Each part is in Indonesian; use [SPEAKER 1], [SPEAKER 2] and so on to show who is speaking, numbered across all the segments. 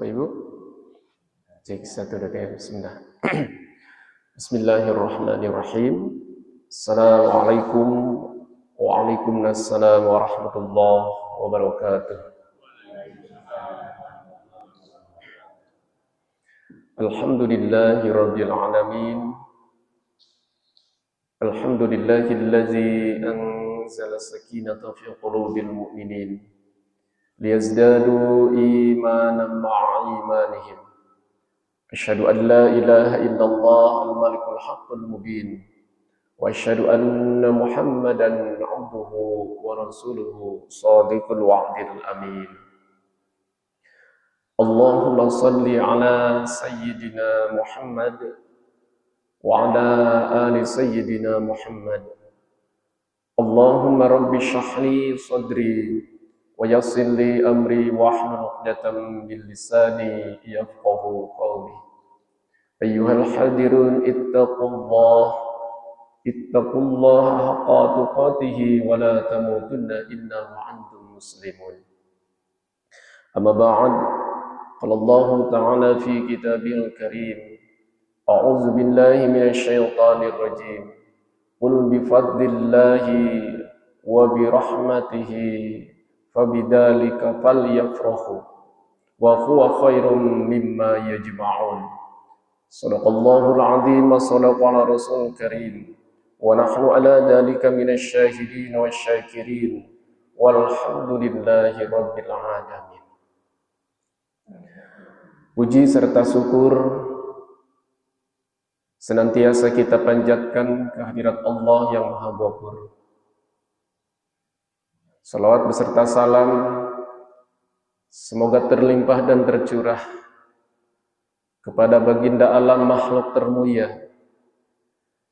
[SPEAKER 1] Bapak Ibu? Cek 1 2 3. Bismillah. Bismillahirrahmanirrahim. Assalamualaikum waalaikumsalam warahmatullahi wabarakatuh. Alhamdulillahirabbil alamin. Alhamdulillahillazi anzala sakinata fi qulubil mu'minin liyazdadu imanan ma'a imanihim. Asyhadu an la ilaha illallah al-malikul haqqul mubin wa asyhadu anna Muhammadan 'abduhu wa rasuluhu shadiqul wa'dil amin. Allahumma shalli ala sayyidina Muhammad wa ala ali sayyidina Muhammad. Allahumma rabbi shrah li sadri wa yassir li amri wahlul 'uqdatam min lisani yafqahu qawli. Ayyuhal hadirun ittaqullaha haqqa tuqatih wa la tamutunna illa wa antum muslimun. Amma ba'd, qala Allah ta'ala fi kitabil karim, a'udzu billahi minasy syaithanir rajim. Qul bi fadlillahi wa bi rahmatihi fabidzalika falyafrahu wa huwa khairum mimma yajma'un. Shadaqallahul 'azim wa shadaqa rasulul karim wa nahnu ala dzalika minasy syahidin wasyakirin walhamdulillahi rabbil alamin. Puji serta syukur senantiasa kita panjatkan kehadirat Allah yang Maha Ghafur. Salawat beserta salam semoga terlimpah dan tercurah kepada baginda alam makhluk termulia,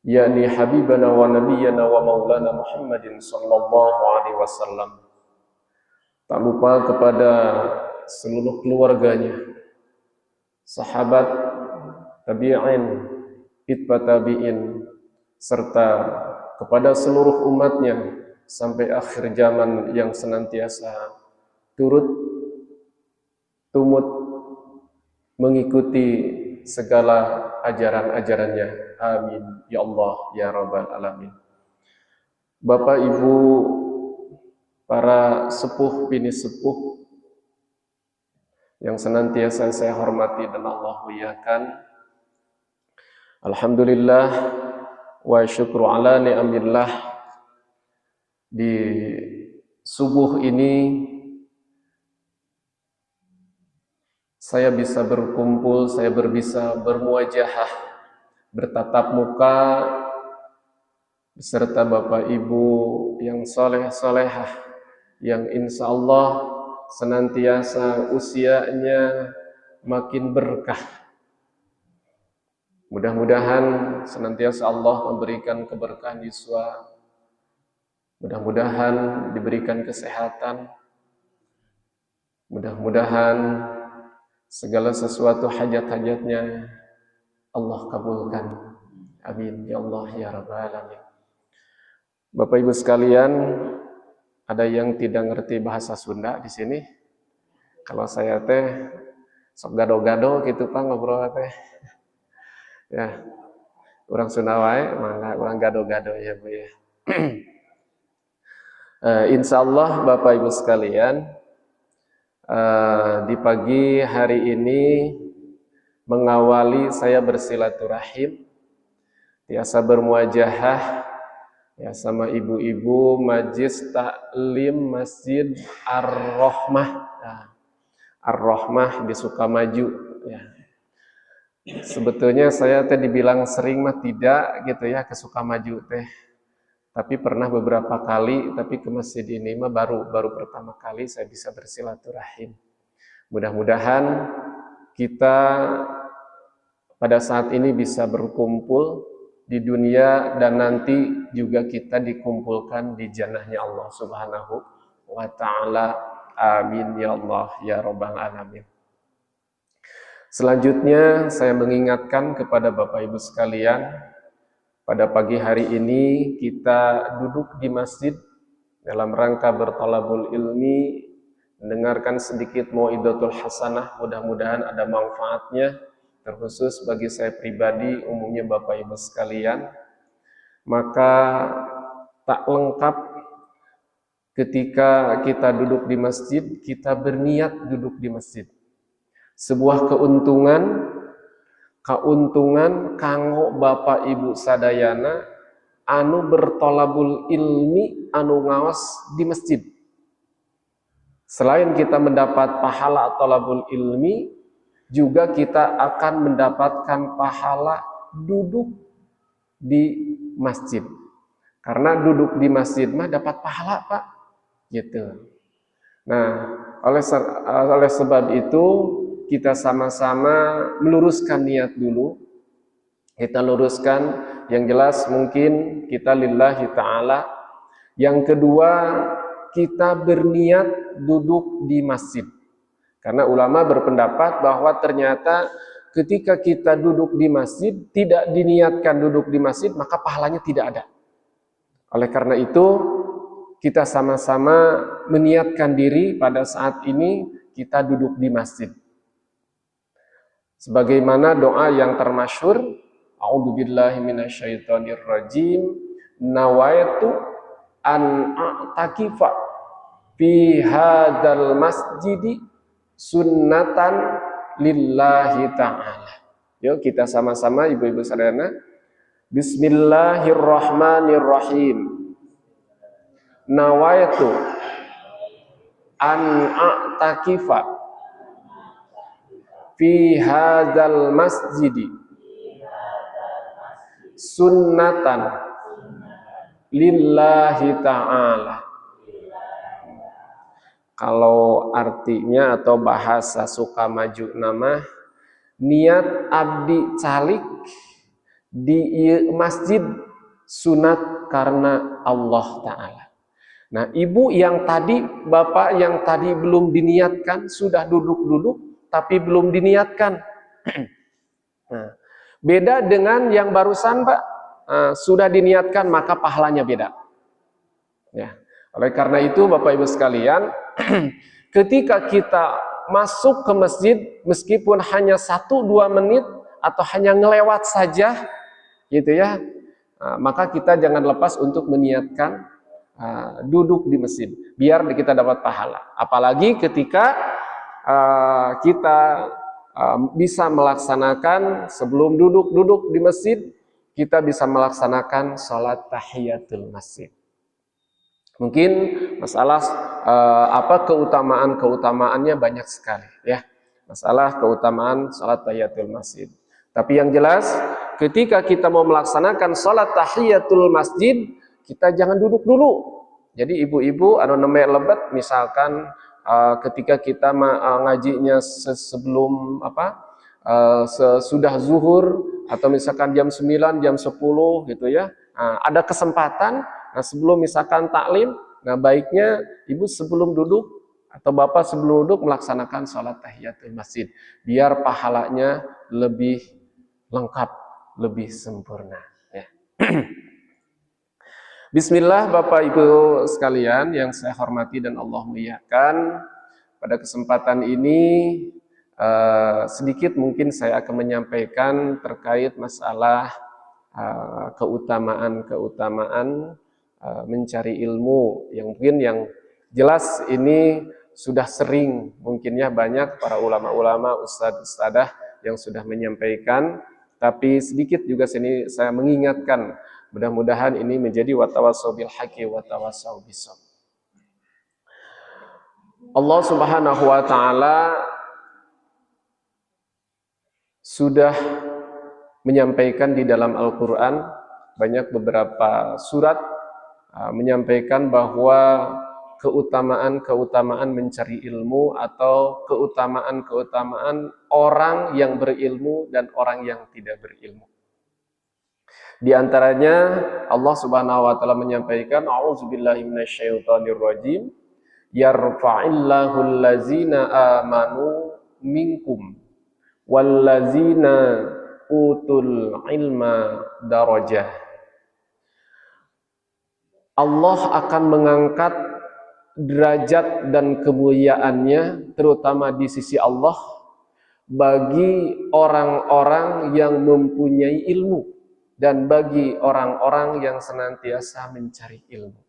[SPEAKER 1] yakni habibana wa nabiyyana wa maulana Muhammadin sallallahu alaihi wasallam. Tak lupa kepada seluruh keluarganya, sahabat, tabi'in, itba tabi'in, serta kepada seluruh umatnya sampai akhir zaman yang senantiasa turut tumut mengikuti segala ajaran-ajarannya. Amin ya Allah ya Rabbal alamin. Bapak Ibu, para sepuh bini sepuh yang senantiasa saya hormati dan Allah muliakan, alhamdulillah wa syukru ala ni'amillah. Di subuh ini saya bisa berkumpul, saya bisa bermuajahah, bertatap muka beserta Bapak Ibu yang soleh-solehah, yang insya Allah senantiasa usianya makin berkah. Mudah-mudahan senantiasa Allah memberikan keberkahan yuswa, mudah-mudahan diberikan kesehatan, mudah-mudahan segala sesuatu hajat-hajatnya Allah kabulkan. Amin ya Allah ya Rabbal alamin. Bapak Ibu sekalian, ada yang tidak ngerti bahasa Sunda di sini? Kalau saya teh sok gado-gado gitu Pak ngobrol teh. Ya. Orang Sunda wae, mangga orang gado-gado ya Bu ya. Insya Allah Bapak Ibu sekalian, di pagi hari ini mengawali saya bersilaturahim, biasa bermuajahah ya sama ibu-ibu Majlis Taklim Masjid Ar-Rahmah. Nah, Ar-Rahmah di Sukamaju ya. Sebetulnya saya teh dibilang sering mah tidak gitu ya ke Sukamaju teh. Tapi pernah beberapa kali, tapi ke masjid ini mah baru pertama kali saya bisa bersilaturahim. Mudah-mudahan kita pada saat ini bisa berkumpul di dunia dan nanti juga kita dikumpulkan di jannahnya Allah Subhanahu wa ta'ala. Amin ya Allah ya Rabbal alamin. Selanjutnya saya mengingatkan kepada Bapak Ibu sekalian, pada pagi hari ini kita duduk di masjid dalam rangka berthalabul ilmi, mendengarkan sedikit mau'idatul hasanah, mudah-mudahan ada manfaatnya, terkhusus bagi saya pribadi, umumnya Bapak Ibu sekalian. Maka tak lengkap ketika kita duduk di masjid, kita berniat duduk di masjid. Sebuah keuntungan kanggo Bapak Ibu sadayana anu bertolabul ilmi, anu ngaos di masjid. Selain kita mendapat pahala tolabul ilmi, juga kita akan mendapatkan pahala duduk di masjid. Karena duduk di masjid mah dapat pahala, Pak. Gitu. Nah, oleh sebab itu kita sama-sama meluruskan niat dulu. Kita luruskan, yang jelas mungkin kita lillahi ta'ala. Yang kedua, kita berniat duduk di masjid. Karena ulama berpendapat bahwa ternyata ketika kita duduk di masjid, tidak diniatkan duduk di masjid, maka pahalanya tidak ada. Oleh karena itu, kita sama-sama meniatkan diri pada saat ini kita duduk di masjid. Sebagaimana doa yang termasyhur, a'udzubillahi minasyaitonirrajim, nawaitu an a'takifa fi hadzal masjidi sunnatan lillahi ta'ala. Yuk kita sama-sama ibu-ibu sadayana. Bismillahirrahmanirrahim. Nawaitu an a'takifa fi hadzal masjidi sunnatan lillahi ta'ala. Kalau artinya atau bahasa Sukamaju nama, niat abdi calik di masjid sunat karena Allah Ta'ala. Nah, ibu yang tadi, bapak yang tadi belum diniatkan, sudah duduk-duduk tapi belum diniatkan. Nah, beda dengan yang barusan, Pak, sudah diniatkan maka pahalanya beda. Ya. Oleh karena itu Bapak Ibu sekalian, ketika kita masuk ke masjid, meskipun hanya 1-2 menit atau hanya ngelewat saja, gitu ya, maka kita jangan lepas untuk meniatkan duduk di masjid, biar kita dapat pahala. Apalagi ketika kita bisa melaksanakan sebelum duduk di masjid, kita bisa melaksanakan sholat tahiyatul masjid. Mungkin masalah keutamaan-keutamaannya banyak sekali ya. Masalah keutamaan salat tahiyatul masjid. Tapi yang jelas ketika kita mau melaksanakan salat tahiyatul masjid, kita jangan duduk dulu. Jadi ibu-ibu anu neme lebet misalkan ketika kita ngajinya sebelum sesudah zuhur atau misalkan jam 9, jam 10 gitu ya. Ada kesempatan. Nah, sebelum misalkan taklim, nah baiknya ibu sebelum duduk atau bapak sebelum duduk melaksanakan sholat tahiyatul masjid, biar pahalanya lebih lengkap, lebih sempurna. Ya. Bismillah Bapak Ibu sekalian yang saya hormati dan Allah muliakan, pada kesempatan ini sedikit mungkin saya akan menyampaikan terkait masalah keutamaan mencari ilmu yang mungkin yang jelas ini sudah sering mungkinnya banyak para ulama-ulama, ustadz-ustadzah yang sudah menyampaikan, tapi sedikit juga sini saya mengingatkan, mudah-mudahan ini menjadi watawassaw bil haqqi watawassaw bis sabr. Allah Subhanahu wa taala sudah menyampaikan di dalam Al-Qur'an banyak beberapa surat menyampaikan bahwa keutamaan-keutamaan mencari ilmu atau keutamaan-keutamaan orang yang berilmu dan orang yang tidak berilmu. Di antaranya Allah Subhanahu wa taala menyampaikan a'udzubillahi minasyaitonirrajim yarfa'illahu allazina amanu minkum wallazina utul ilma darajah. Allah akan mengangkat derajat dan kemuliaannya terutama di sisi Allah bagi orang-orang yang mempunyai ilmu dan bagi orang-orang yang senantiasa mencari ilmu.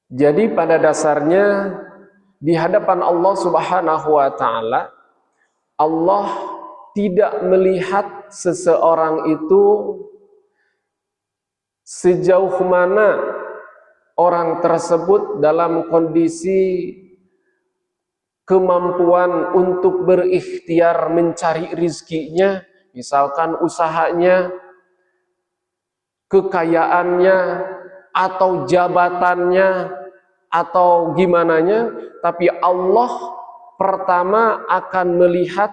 [SPEAKER 1] Jadi pada dasarnya di hadapan Allah Subhanahu wa taala, Allah tidak melihat seseorang itu sejauh mana orang tersebut dalam kondisi kemampuan untuk berikhtiar mencari rizkinya, misalkan usahanya, kekayaannya, atau jabatannya, atau gimananya, tapi Allah pertama akan melihat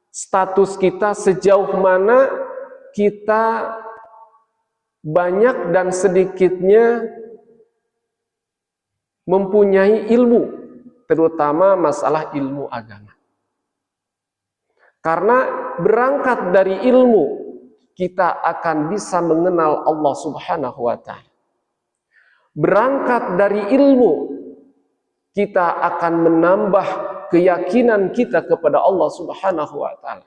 [SPEAKER 1] status kita sejauh mana kita banyak dan sedikitnya mempunyai ilmu, terutama masalah ilmu agama. Karena berangkat dari ilmu, kita akan bisa mengenal Allah Subhanahu wa ta'ala. Berangkat dari ilmu, kita akan menambah keyakinan kita kepada Allah Subhanahu wa ta'ala.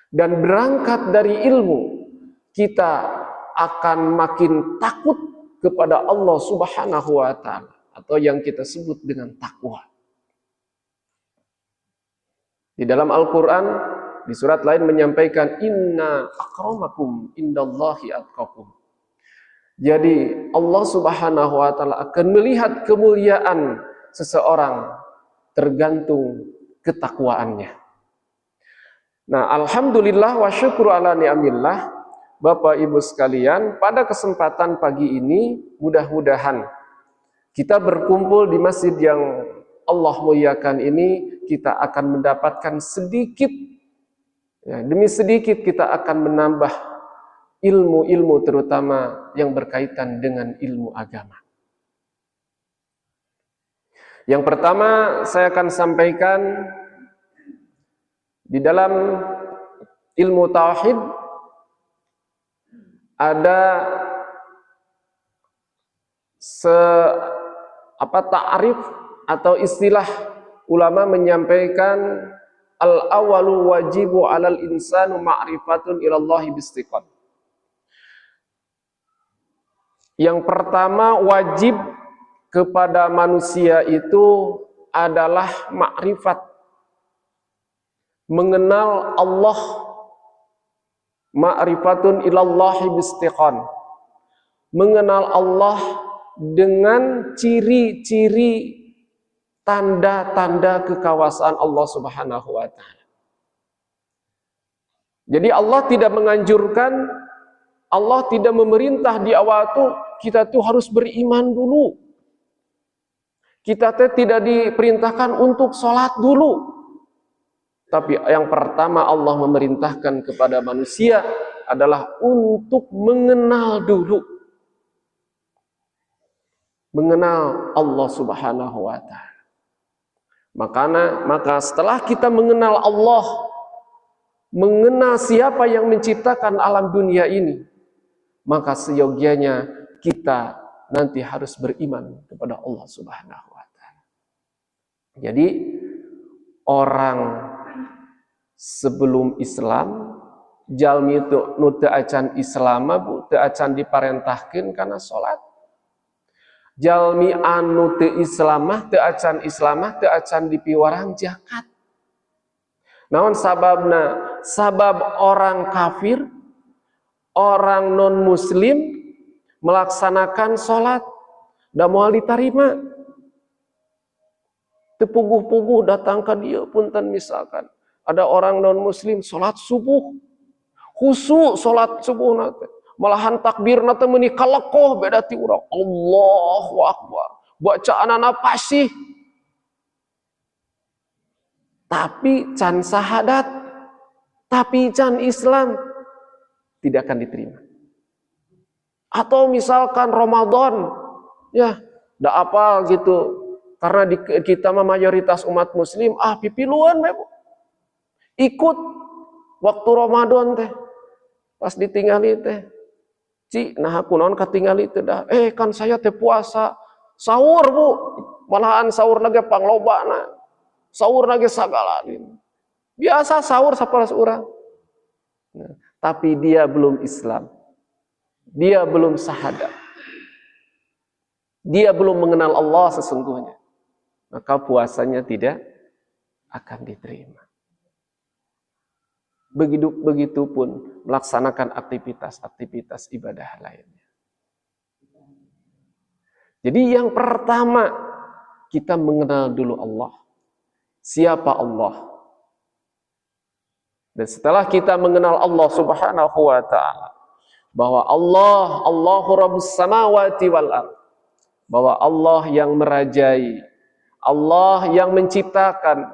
[SPEAKER 1] Dan berangkat dari ilmu, kita akan makin takut kepada Allah Subhanahu wa ta'ala, atau yang kita sebut dengan takwa. Di dalam Al-Quran, di surat lain menyampaikan, inna akramakum indallahi atqakum. Jadi Allah Subhanahu wa ta'ala akan melihat kemuliaan seseorang tergantung ketakwaannya. Nah, alhamdulillah wa syukru ala ni'amillah, Bapak Ibu sekalian, pada kesempatan pagi ini mudah-mudahan kita berkumpul di masjid yang Allah muliakan ini, kita akan mendapatkan sedikit, ya, demi sedikit kita akan menambah ilmu-ilmu terutama yang berkaitan dengan ilmu agama. Yang pertama saya akan sampaikan di dalam ilmu tauhid ada ta'rif atau istilah ulama menyampaikan al-awalu wajibu 'alal insanu ma'rifatun ilallahi bistiqan. Yang pertama wajib kepada manusia itu adalah makrifat, mengenal Allah, ma'rifatun ilallahi bistiqan, mengenal Allah dengan ciri-ciri tanda-tanda kekuasaan Allah Subhanahu wa ta'ala. Jadi Allah tidak menganjurkan, Allah tidak memerintah di awal itu kita tuh harus beriman dulu. Kita tidak diperintahkan untuk sholat dulu. Tapi yang pertama Allah memerintahkan kepada manusia adalah untuk mengenal dulu. Mengenal Allah Subhanahu wa ta'ala. Maka setelah kita mengenal Allah, mengenal siapa yang menciptakan alam dunia ini, maka seyogianya kita nanti harus beriman kepada Allah Subhanahu wa ta'ala. Jadi orang sebelum Islam, jalmi itu nu teu acan Islam bu teu acan diparentahkeun kana salat. Jalmi anu teu Islamah teu acan Islamah teu acan dipiwarang zakat. Naon sababna? Sabab orang kafir, orang non muslim melaksanakan salat da moal ditarima. Teu puguh-puguh datang ka dieu punten misalkan ada orang non muslim salat subuh, khusyuk salat subuh nate. Malahan takbir nate meuni kalekoh beda ti urang. Allahu akbar. Bacaanana fasih. Tapi can syahadat, tapi can Islam tidak akan diterima. Atau misalkan Ramadan, ya, da apal gitu. Karena kita mah mayoritas umat muslim, pipiluan we. Ikut waktu Ramadan teh. Pas ditinggali teh Ci, nah aku naon katingali teu dah. Kan saya teh puasa. Sahur, Bu. Malahan sahur lagi panglobana. Sahur lagi sagala. Biasa sahur saparas urang. Nah, tapi dia belum Islam. Dia belum syahadat. Dia belum mengenal Allah sesungguhnya. Maka puasanya tidak akan diterima. Begitupun melaksanakan aktivitas ibadah lainnya. Jadi yang pertama, kita mengenal dulu Allah. Siapa Allah? Dan setelah kita mengenal Allah Subhanahu wa ta'ala, bahwa Allahu Rabbus samawati wal ardh, bahwa Allah yang merajai, Allah yang menciptakan,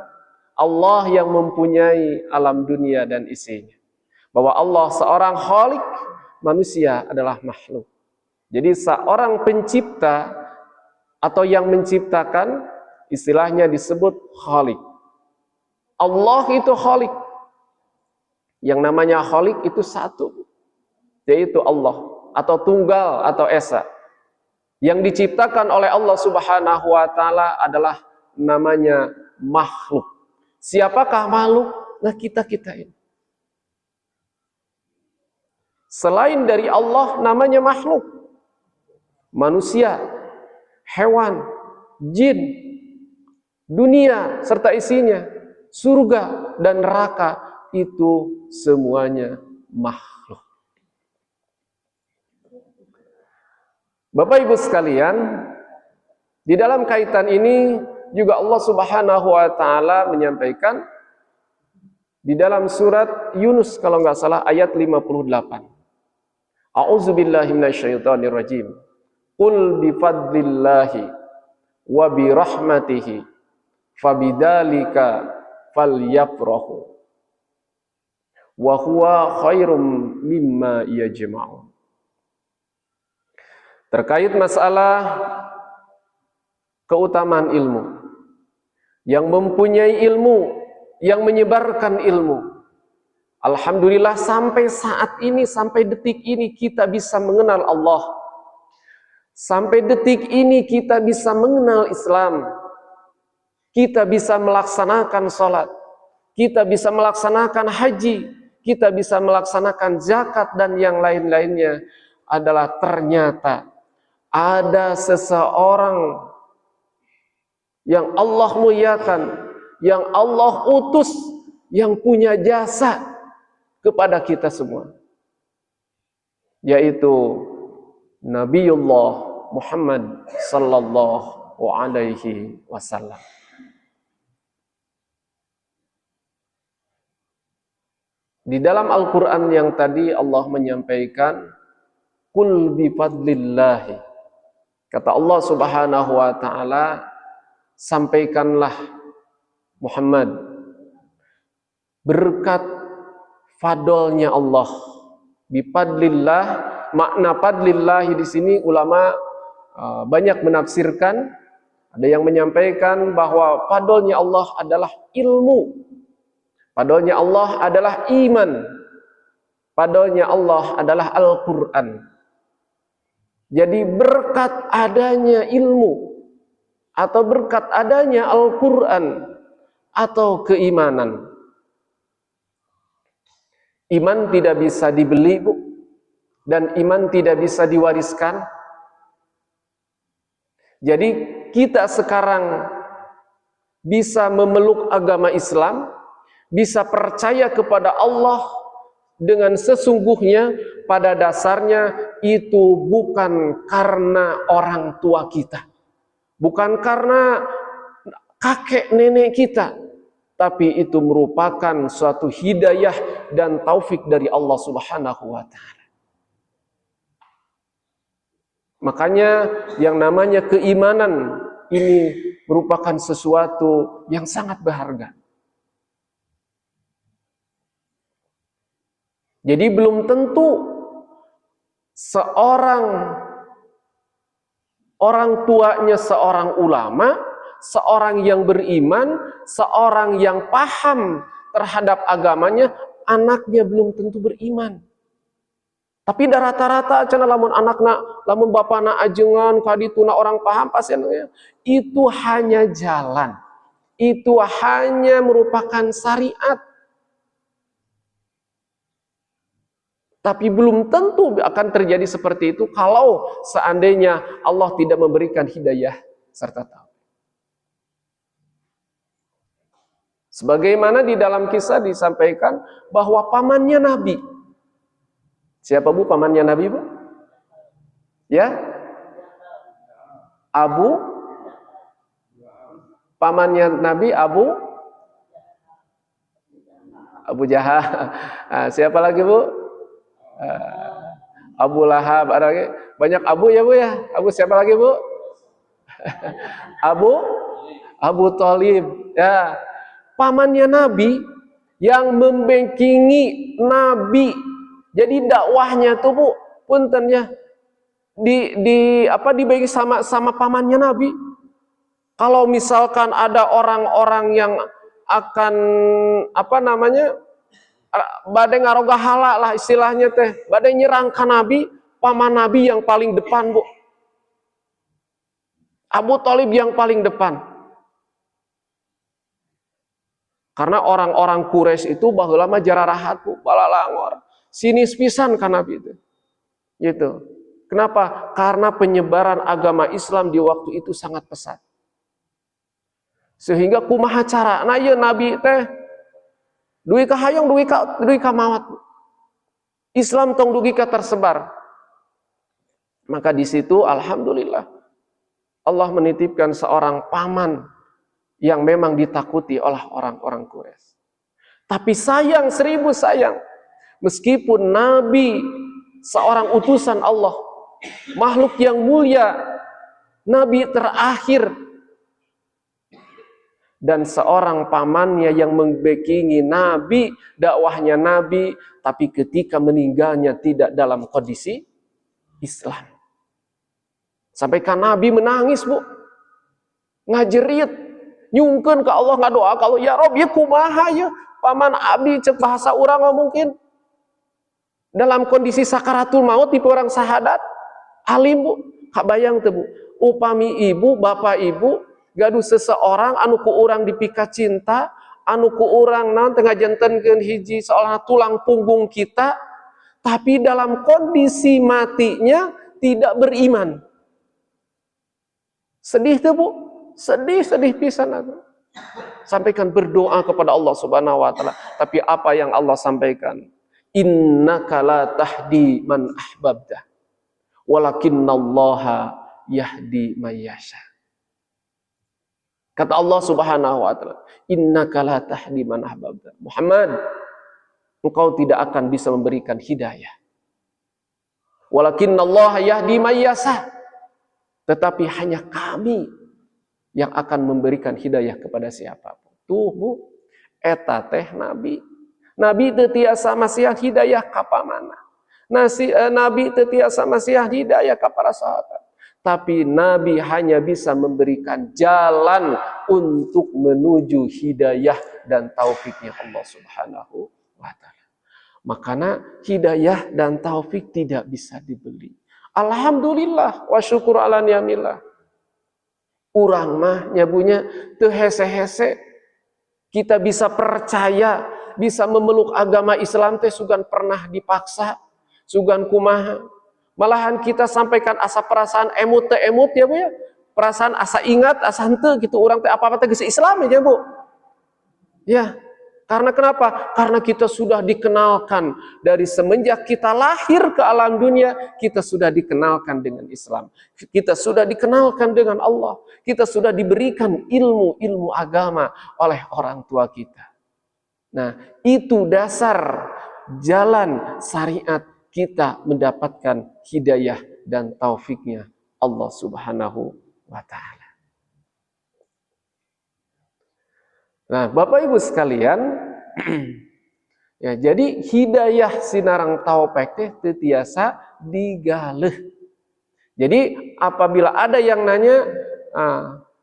[SPEAKER 1] Allah yang mempunyai alam dunia dan isinya. Bahwa Allah seorang khalik, manusia adalah makhluk. Jadi seorang pencipta atau yang menciptakan, istilahnya disebut khalik. Allah itu khalik. Yang namanya khalik itu satu, yaitu Allah, atau tunggal atau esa. Yang diciptakan oleh Allah Subhanahu wa ta'ala adalah namanya makhluk. Siapakah makhluk? Nah, kita ini. Selain dari Allah, namanya makhluk. Manusia, hewan, jin, dunia serta isinya, surga dan neraka, itu semuanya makhluk. Bapak Ibu sekalian, di dalam kaitan ini juga Allah Subhanahu wa ta'ala menyampaikan di dalam surat Yunus kalau nggak salah ayat 58. A'udzubillahi minasyaitonirrajim. Qul bifadlillahi wa birahmatihi fabidzalika falyafrahu wa huwa khairum mimma yajma'un. Terkait masalah keutamaan ilmu, yang mempunyai ilmu, yang menyebarkan ilmu, alhamdulillah sampai saat ini, sampai detik ini kita bisa mengenal Allah. Sampai detik ini kita bisa mengenal Islam. Kita bisa melaksanakan sholat, kita bisa melaksanakan haji, kita bisa melaksanakan zakat dan yang lain-lainnya, adalah ternyata ada seseorang yang Allah muliakan, yang Allah utus, yang punya jasa kepada kita semua, yaitu Nabiullah Muhammad sallallahu alaihi wasallam. Di dalam Al-Quran yang tadi Allah menyampaikan, Qul bifadlillahi, kata Allah Subhanahu wa ta'ala, sampaikanlah Muhammad, berkat fadlnya Allah. Bifadlillah, makna fadlillah di sini ulama banyak menafsirkan. Ada yang menyampaikan bahwa fadlnya Allah adalah ilmu, fadlnya Allah adalah iman, fadlnya Allah adalah Al-Quran. Jadi berkat adanya ilmu, atau berkat adanya Al-Quran, atau keimanan. Iman tidak bisa dibeli, Bu, dan iman tidak bisa diwariskan. Jadi kita sekarang bisa memeluk agama Islam, bisa percaya kepada Allah dengan sesungguhnya, pada dasarnya itu bukan karena orang tua kita, bukan karena kakek nenek kita, tapi itu merupakan suatu hidayah dan taufik dari Allah Subhanahu wa ta'ala. Makanya yang namanya keimanan ini merupakan sesuatu yang sangat berharga. Jadi belum tentu orang tuanya seorang ulama, seorang yang beriman, seorang yang paham terhadap agamanya, anaknya belum tentu beriman. Tapi dah rata-rata cenah lamun anakna, lamun bapana ajengan kadituna orang paham pasiennya. Itu hanya jalan. Itu hanya merupakan syariat. Tapi belum tentu akan terjadi seperti itu kalau seandainya Allah tidak memberikan hidayah serta taufik. Sebagaimana di dalam kisah disampaikan bahwa pamannya Nabi. Siapa Bu pamannya Nabi, Bu? Ya? Pamannya Nabi Abu Jahal. Siapa lagi, Bu? Abu Lahab. Ada lagi? Banyak Abu ya, Bu ya? Abu siapa lagi, Bu? Abu Thalib. Ya. Pamannya Nabi yang membengkingi Nabi. Jadi dakwahnya tuh, Bu, punten ya, dibagi sama pamannya Nabi. Kalau misalkan ada orang-orang yang akan badai ngaroga hala lah istilahnya teh, badai nyerang ke Nabi, paman Nabi yang paling depan, Bu. Abu Thalib yang paling depan. Karena orang-orang Quraisy itu baheula mah jararahat, Bu, balalangor. Sinis pisan ka Nabi itu. Gitu. Kenapa? Karena penyebaran agama Islam di waktu itu sangat pesat. Sehingga kumaha carana ieu Nabi teh dugi ka hayang dugi ka mawat. Islam tong dugi ka tersebar. Maka di situ alhamdulillah Allah menitipkan seorang paman yang memang ditakuti oleh orang-orang Quraisy. Tapi sayang, seribu sayang, meskipun Nabi seorang utusan Allah, makhluk yang mulia, Nabi terakhir, dan seorang pamannya yang membackingi Nabi, dakwahnya Nabi, tapi ketika meninggalnya tidak dalam kondisi Islam. Sampaikan Nabi menangis, Bu, ngajerit, nyungkeun ke Allah, ngadoa kalau ya Rob, ya kumaha ya paman abdi cek bahasa urang mungkin dalam kondisi sakaratul maut tipe orang sahadat alim, Bu. Kabayang teh, Bu, upami ibu bapak ibu gaduh seseorang anu ku urang dipika cinta, anu ku urang naon teu ngajentenkeun hiji seolah tulang punggung kita, tapi dalam kondisi matinya tidak beriman. Sedih tuh, Bu, sedih pisan aku. Sampaikan berdoa kepada Allah Subhanahu wa taala. Tapi apa yang Allah sampaikan? Innaka la tahdi man ahbabta, walakinnallaha yahdi man yasha. Kata Allah Subhanahu wa taala, innaka la tahdi man ahbabta. Muhammad, engkau tidak akan bisa memberikan hidayah. Walakinnallaha yahdi man yasha. Tetapi hanya kami yang akan memberikan hidayah kepada siapapun. Tuh, Bu, eta teh Nabi. Nabi teu tiasa masihan hidayah ka pamana. Nabi teu tiasa masihan hidayah ka para sahabat. Tapi Nabi hanya bisa memberikan jalan untuk menuju hidayah dan taufiknya Allah Subhanahu wa taala. Makanya hidayah dan taufik tidak bisa dibeli. Alhamdulillah wa syukur ala ni'amillah. Urang mah nyabunya teu hese-hese. Kita bisa percaya, bisa memeluk agama Islam teh sugan pernah dipaksa, sugan kumaha. Malahan kita sampaikan asa perasaan emut ya, Bu ya. Perasaan asa ingat, asa henteu gitu, urang teh apa-apa teh geus Islam ya, Bu. Ya. Karena kenapa? Karena kita sudah dikenalkan dari semenjak kita lahir ke alam dunia, kita sudah dikenalkan dengan Islam. Kita sudah dikenalkan dengan Allah. Kita sudah diberikan ilmu agama oleh orang tua kita. Nah, itu dasar jalan syariat kita mendapatkan hidayah dan taufiknya Allah Subhanahu wa ta'ala. Nah, Bapak Ibu sekalian, ya, jadi hidayah sinarang taufik teh teu tiasa digaleh. Jadi apabila ada yang nanya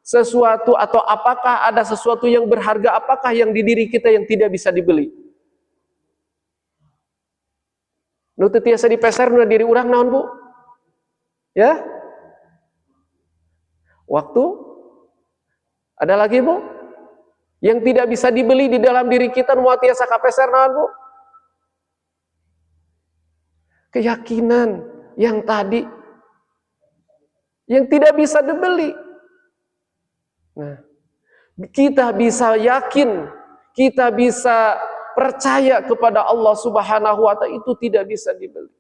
[SPEAKER 1] sesuatu atau apakah ada sesuatu yang berharga, apakah yang di diri kita yang tidak bisa dibeli? Nu teu tiasa dipeser nu diri urang naon Bu? Ya? Waktu? Ada lagi Bu? Yang tidak bisa dibeli di dalam diri kita nu tiasa kapeser naon Bu? Keyakinan yang tadi yang tidak bisa dibeli. Nah, kita bisa yakin, kita bisa percaya kepada Allah Subhanahu wa Ta'ala, itu tidak bisa dibeli.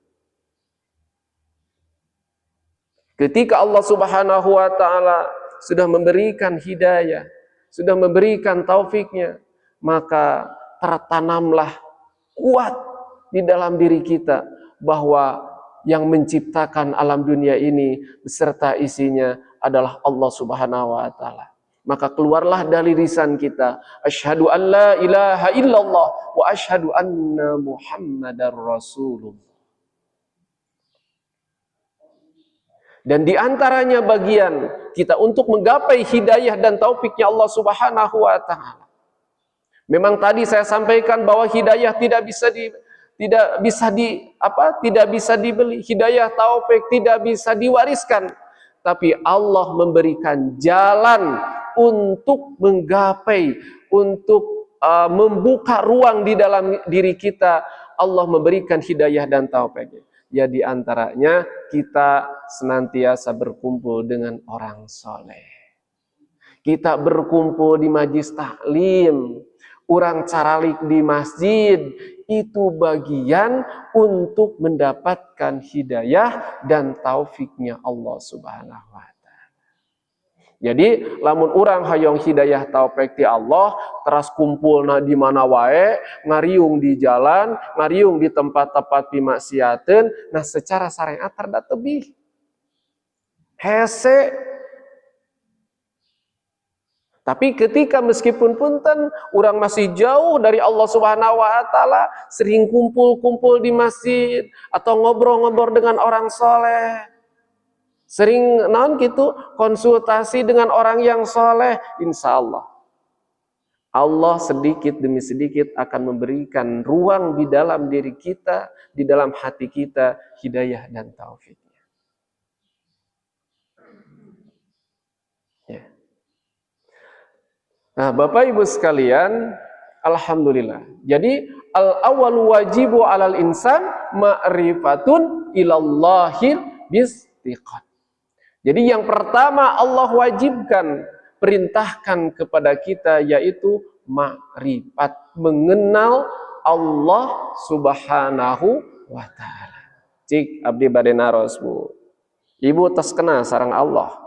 [SPEAKER 1] Ketika Allah Subhanahu wa Ta'ala sudah memberikan hidayah, sudah memberikan taufiknya, maka tertanamlah kuat di dalam diri kita bahwa yang menciptakan alam dunia ini beserta isinya adalah Allah Subhanahu wa Ta'ala. Maka keluarlah dari lisan kita, asyhadu an la ilaha illallah wa asyhadu anna Muhammadar Rasulullah. Dan di antaranya bagian kita untuk menggapai hidayah dan taufiknya Allah Subhanahu wa Ta'ala. Memang tadi saya sampaikan bahwa hidayah tidak bisa dibeli, hidayah taufik tidak bisa diwariskan, tapi Allah memberikan jalan untuk menggapai, untuk membuka ruang di dalam diri kita. Allah memberikan hidayah dan taufik. Ya, di antaranya kita senantiasa berkumpul dengan orang soleh. Kita berkumpul di majlis taklim, orang caralik di masjid, itu bagian untuk mendapatkan hidayah dan taufiknya Allah Subhanahu wa Ta'ala. Jadi lamun urang hayong hidayah taufik ti Allah, teras kumpulna di mana wae, ngariung di jalan, ngariung di tempat-tempat pimaksiateun, nah secara syariat tarda tebih. Hese. Tapi ketika meskipun punten urang masih jauh dari Allah Subhanahu wa Ta'ala, sering kumpul-kumpul di masjid atau ngobrol-ngobrol dengan orang soleh, sering naon gitu konsultasi dengan orang yang soleh, insya Allah Allah sedikit demi sedikit akan memberikan ruang di dalam diri kita, di dalam hati kita, hidayah dan taufiknya. Ya. Nah, Bapak Ibu sekalian, alhamdulillah. Jadi al-awwal wajibu 'alal insan ma'rifatun ilallahil bistiqat. Jadi yang pertama Allah wajibkan, perintahkan kepada kita, yaitu makrifat, mengenal Allah Subhanahu wa Ta'ala. Cik abdi bade naros Bu. Ibu tos kena sareng Allah.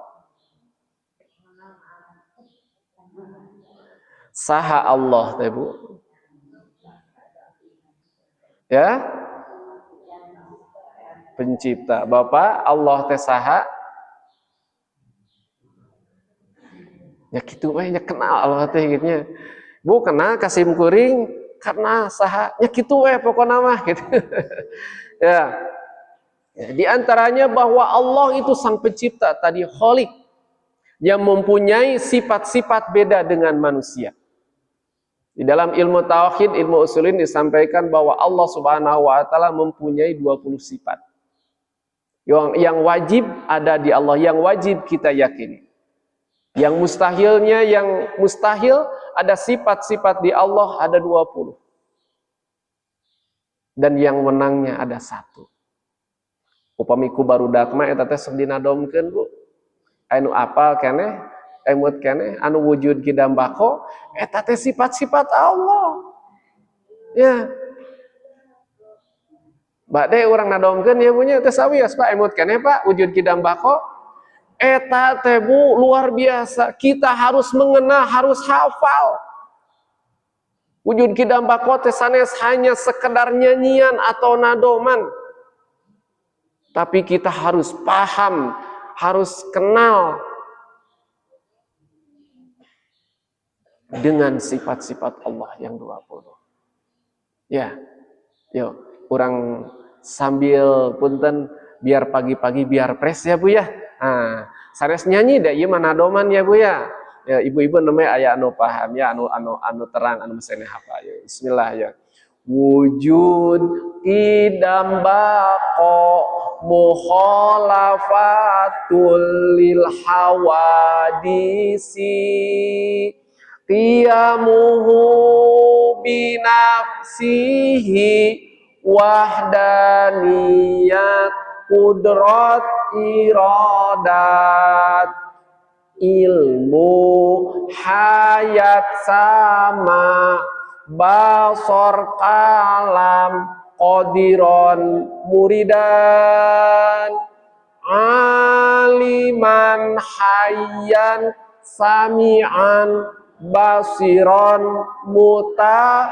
[SPEAKER 1] Saha Allah teh Bu? Ya? Pencipta. Bapak, Allah teh saha? Ya gitu we nya kenal Allah teh gitunya. Bu kenal Kasim Kuring karena saha? Ya gitu we pokona mah gitu. Ya. Di antaranya bahwa Allah itu sang pencipta tadi, Khaliq, yang mempunyai sifat-sifat beda dengan manusia. Di dalam ilmu tauhid, ilmu usulin disampaikan bahwa Allah Subhanahu wa Ta'ala mempunyai 20 sifat. Yang wajib ada di Allah, yang wajib kita yakini. Yang mustahilnya, yang mustahil ada sifat-sifat di Allah ada 20. Dan yang menangnya ada 1. Upamiku barudak mah eta teh sok dinadomkeun Bu. Anu apal keneh, emut keneh, anu wujud kidambako, eta teh sifat-sifat Allah. Ya. Bade urang nadomkeun ya punya teh sawias Pak, emut keneh Pak, wujud kidambako. Eta teh Bu luar biasa. Kita harus mengenal, harus hafal. Wujud kidambako teh sanes hanya sekedar nyanyian atau nadoman. Tapi kita harus paham, harus kenal dengan sifat-sifat Allah yang 20. Ya. Yuk, orang sambil punten biar pagi-pagi biar pres ya Bu ya. Nah, sanes nyanyi dah ieu mana doman ya Bu ya. Ya ibu-ibu namanya aya anu paham ya, anu terang, anu meseneh hafal ya. Bismillah ya. wujud qidam baqa mukhalafatul lil hawadisi qiyamuhu binafsihi wahdaniyat qudrat iradat ilmu hayat sama basor kalam qadiron muridan aliman hayyan sami'an basiron muta.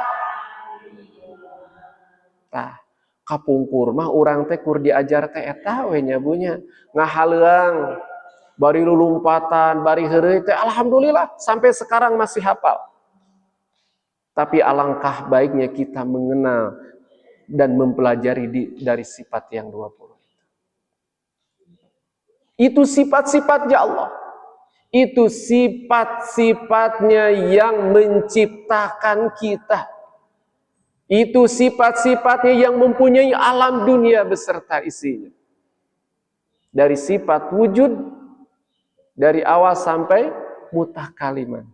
[SPEAKER 1] Tah kapungkur mah urang teh kur diajar teh eta we nya bunya ngahaleung bari lulumpatan bari heureuy teh alhamdulillah sampai sekarang masih hafal. Tapi alangkah baiknya kita mengenal dan mempelajari dari sifat yang 20. Itu sifat-sifatnya Allah. Itu sifat-sifatnya yang menciptakan kita. Itu sifat-sifatnya yang mempunyai alam dunia beserta isinya. Dari sifat wujud, dari awal sampai mutakaliman.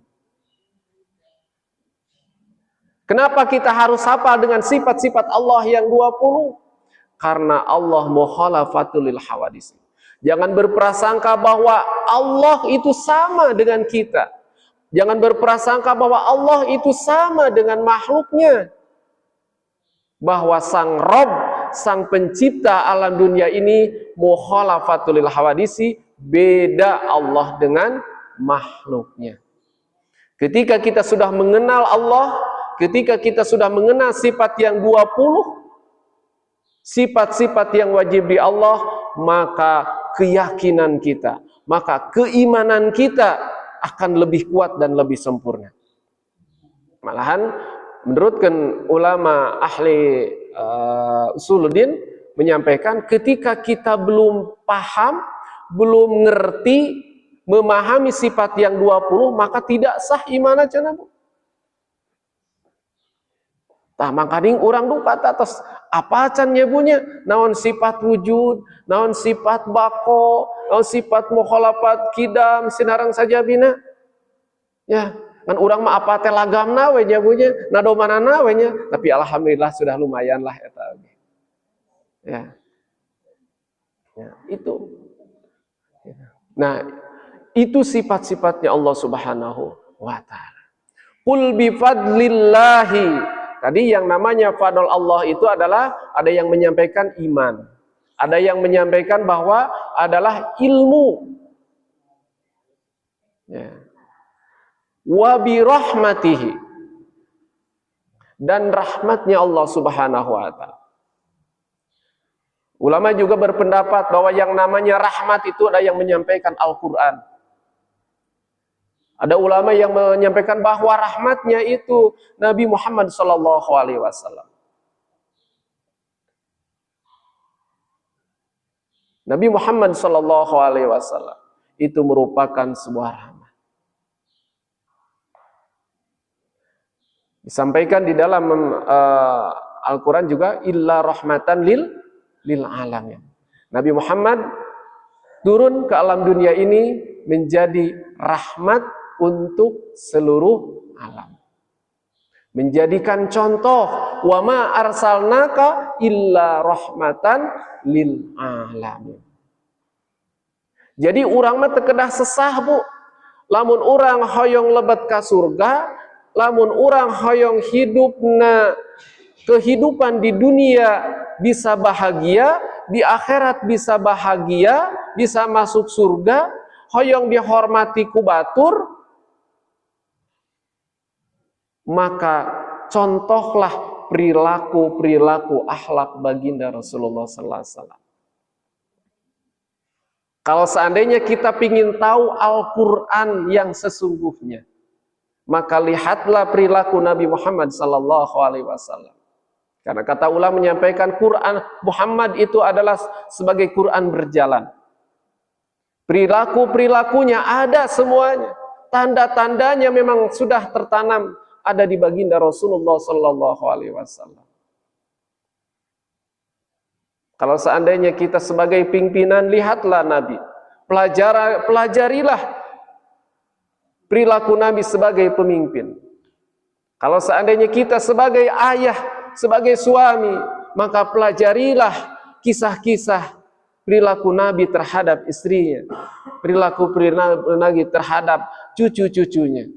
[SPEAKER 1] Kenapa kita harus hafal dengan sifat-sifat Allah yang 20? Karena Allah mukhalafatul lil hawadis. Jangan berprasangka bahwa Allah itu sama dengan kita. Jangan berprasangka bahwa Allah itu sama dengan makhluknya. Bahwa sang Rob, sang pencipta alam dunia ini mukhalafatul lil hawadisi, beda Allah dengan makhluknya. Ketika kita sudah mengenal Allah, ketika kita sudah mengenal sifat yang 20, sifat-sifat yang wajib di Allah, maka keyakinan kita, maka keimanan kita akan lebih kuat dan lebih sempurna. Malahan menurutkan ulama ahli usuluddin menyampaikan ketika kita belum paham, belum ngerti, memahami sifat yang 20, maka tidak sah iman aja nabu. Tah mangkading urang duka atas apa can nyebunya naon sifat wujud, naon sifat bako, naon sifat mukhalafat kidam sinarang saja bina. Ya, kan urang mah apa teh lagamna we nyebunya, nadomanana we nya, tapi alhamdulillah sudah lumayan lah eta oge. Ya. Ya, itu. Nah, itu sifat-sifatnya Allah Subhanahu wa taala. Qul bi fadlillahi. Tadi yang namanya fadl Allah itu adalah ada yang menyampaikan iman, ada yang menyampaikan bahwa adalah ilmu. Ya. Wa bi rahmatihi, dan rahmatnya Allah Subhanahu wa taala. Ulama juga berpendapat bahwa yang namanya rahmat itu ada yang menyampaikan Al-Qur'an. Ada ulama yang menyampaikan bahwa rahmatnya itu Nabi Muhammad SAW. Nabi Muhammad SAW itu merupakan sebuah rahmat. Disampaikan di dalam Al-Quran juga illa rahmatan lil alamin. Nabi Muhammad turun ke alam dunia ini menjadi rahmat untuk seluruh alam. Menjadikan contoh wa ma arsalnaka illa rahmatan lil alamin. Jadi urang mah teu kedah sesah Bu. Lamun urang hoyong lebet ka surga, lamun urang hoyong hidupna kehidupan di dunia bisa bahagia, di akhirat bisa bahagia, bisa masuk surga, hoyong dihormati ku batur, maka contohlah perilaku akhlak baginda Rasulullah sallallahu alaihi wasallam. Kalau seandainya kita ingin tahu Al-Quran yang sesungguhnya, maka lihatlah perilaku Nabi Muhammad sallallahu alaihi wasallam. Karena kata ulama menyampaikan Quran Muhammad itu adalah sebagai Quran berjalan. Perilaku-perilakunya ada semuanya. Tanda-tandanya memang sudah tertanam ada di baginda Rasulullah sallallahu alaihi wasallam. Kalau seandainya kita sebagai pimpinan, lihatlah Nabi, pelajarilah perilaku Nabi sebagai pemimpin. Kalau seandainya kita sebagai ayah, sebagai suami, maka pelajarilah kisah-kisah perilaku Nabi terhadap istrinya, perilaku Nabi terhadap cucu-cucunya.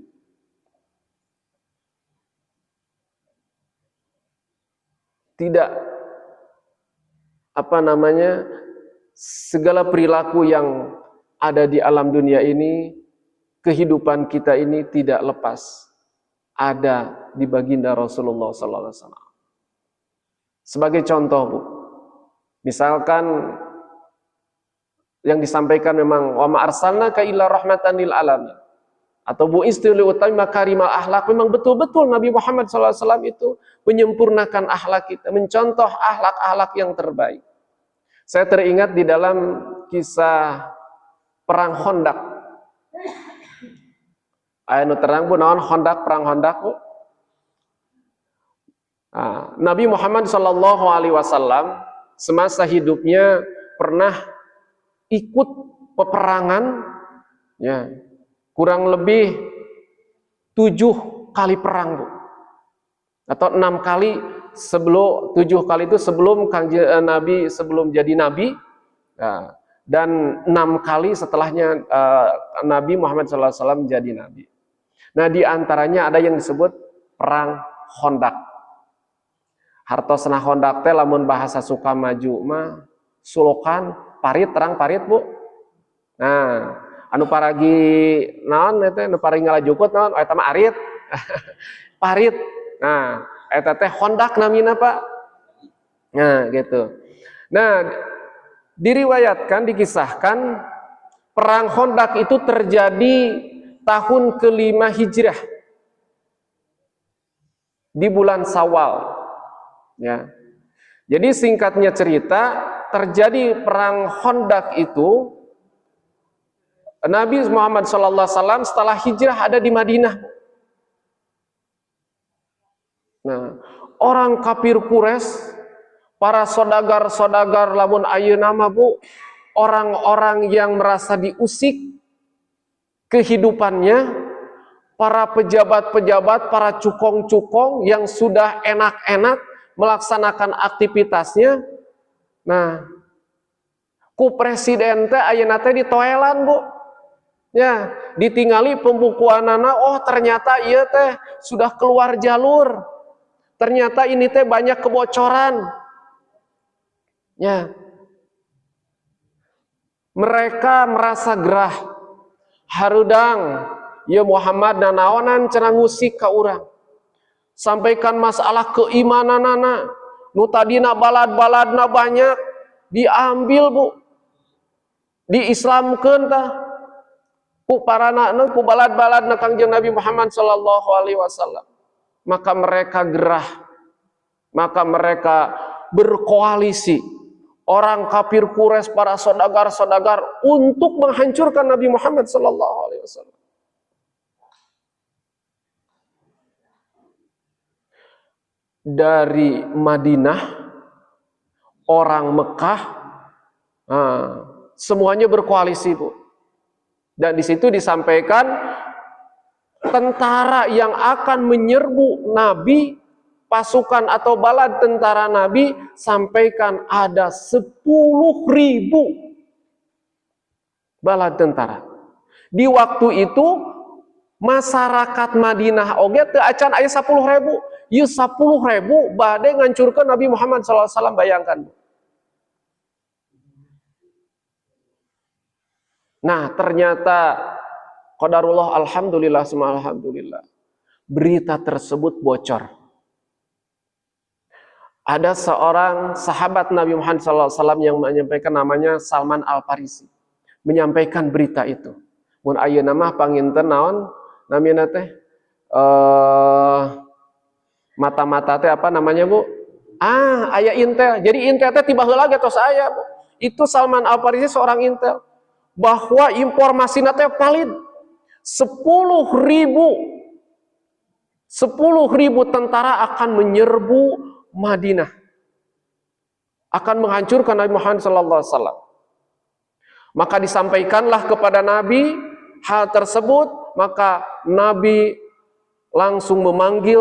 [SPEAKER 1] Tidak segala perilaku yang ada di alam dunia ini, kehidupan kita ini tidak lepas ada di baginda Rasulullah sallallahu alaihi wasallam. Sebagai contoh, Bu, misalkan yang disampaikan memang wa ma arsalnaka illa rahmatan lil alamin, atau bu'istu li utammima makarimal akhlak, memang betul-betul Nabi Muhammad sallallahu alaihi wasallam itu menyempurnakan akhlak kita, mencontoh akhlak-akhlak yang terbaik. Saya teringat di dalam kisah perang Khandaq. Anu terang Bu, naon Khandaq, perang Khandaq Bu? Nabi Muhammad sallallahu alaihi wasallam semasa hidupnya pernah ikut peperangan, ya, kurang lebih 7 kali perang, Bu. Atau 6 kali sebelum 7 kali itu sebelum Nabi sebelum jadi Nabi, ya, dan 6 kali setelahnya Nabi Muhammad SAW jadi Nabi. Nah, di antaranya ada yang disebut perang Khandaq. Hartosna Khandaq teh lamun bahasa Sukamaju mah sulokan parit, terang parit, Bu. Nah, anu paragi naon eta anu paragi ngalajukut naon eta mah arit. Parit. Nah, eta teh Khandaq namina, Pak. Nah, gitu. Nah, diriwayatkan, dikisahkan perang Khandaq itu terjadi tahun ke-5 Hijrah di bulan Syawal, ya. Jadi singkatnya cerita, terjadi perang Khandaq itu Nabi Muhammad SAW setelah hijrah ada di Madinah. Nah, orang kafir Quraisy, para sodagar-sodagar lamun ayeuna mah, Bu, orang-orang yang merasa diusik kehidupannya, para pejabat-pejabat, para cukong-cukong yang sudah enak-enak melaksanakan aktivitasnya. Nah, ku presiden teh ayeuna teh ditoelan, Bu. Ya, ditingali pembukuanana, oh ternyata ieu teh sudah keluar jalur. Ternyata ini teh banyak kebocoran. Ya. Mereka merasa gerah, harudang, ya Muhammad nanaonan cenah ngusik ka urang. Sampaikan masalah keimananana, nu tadina balad-baladna banyak diambil, Bu. Diislamkeun tah ku paranana, ku balad-baladna Kangjeng Nabi Muhammad sallallahu alaihi wasallam. Maka mereka gerah, maka mereka berkoalisi, orang kafir Quraisy, para saudagar-saudagar, untuk menghancurkan Nabi Muhammad sallallahu alaihi wasallam. Dari Madinah, orang Mekah, semuanya berkoalisi, Bu. Dan di situ disampaikan tentara yang akan menyerbu Nabi, pasukan atau balad tentara Nabi, sampaikan ada 10.000 balad tentara. Di waktu itu masyarakat Madinah oge teu acan aya 10.000, ieu 10.000 bade ngancurkeun Nabi Muhammad SAW, bayangkan. Nah, ternyata qadarullah, alhamdulillah, semua alhamdulillah, berita tersebut bocor. Ada seorang sahabat Nabi Muhammad SAW yang menyampaikan, namanya Salman Al-Farisi, menyampaikan berita itu. Mun ayeuna mah panginten naon namina teh? Mata-mata teh apa namanya, Bu? Aya intel. Jadi intel teh tiba heula ge tos aya, Bu. Itu Salman Al-Farisi seorang intel, bahwa informasi teh valid. 10.000 10.000 tentara akan menyerbu Madinah, akan menghancurkan Nabi Muhammad SAW. Maka disampaikanlah kepada Nabi hal tersebut, maka Nabi langsung memanggil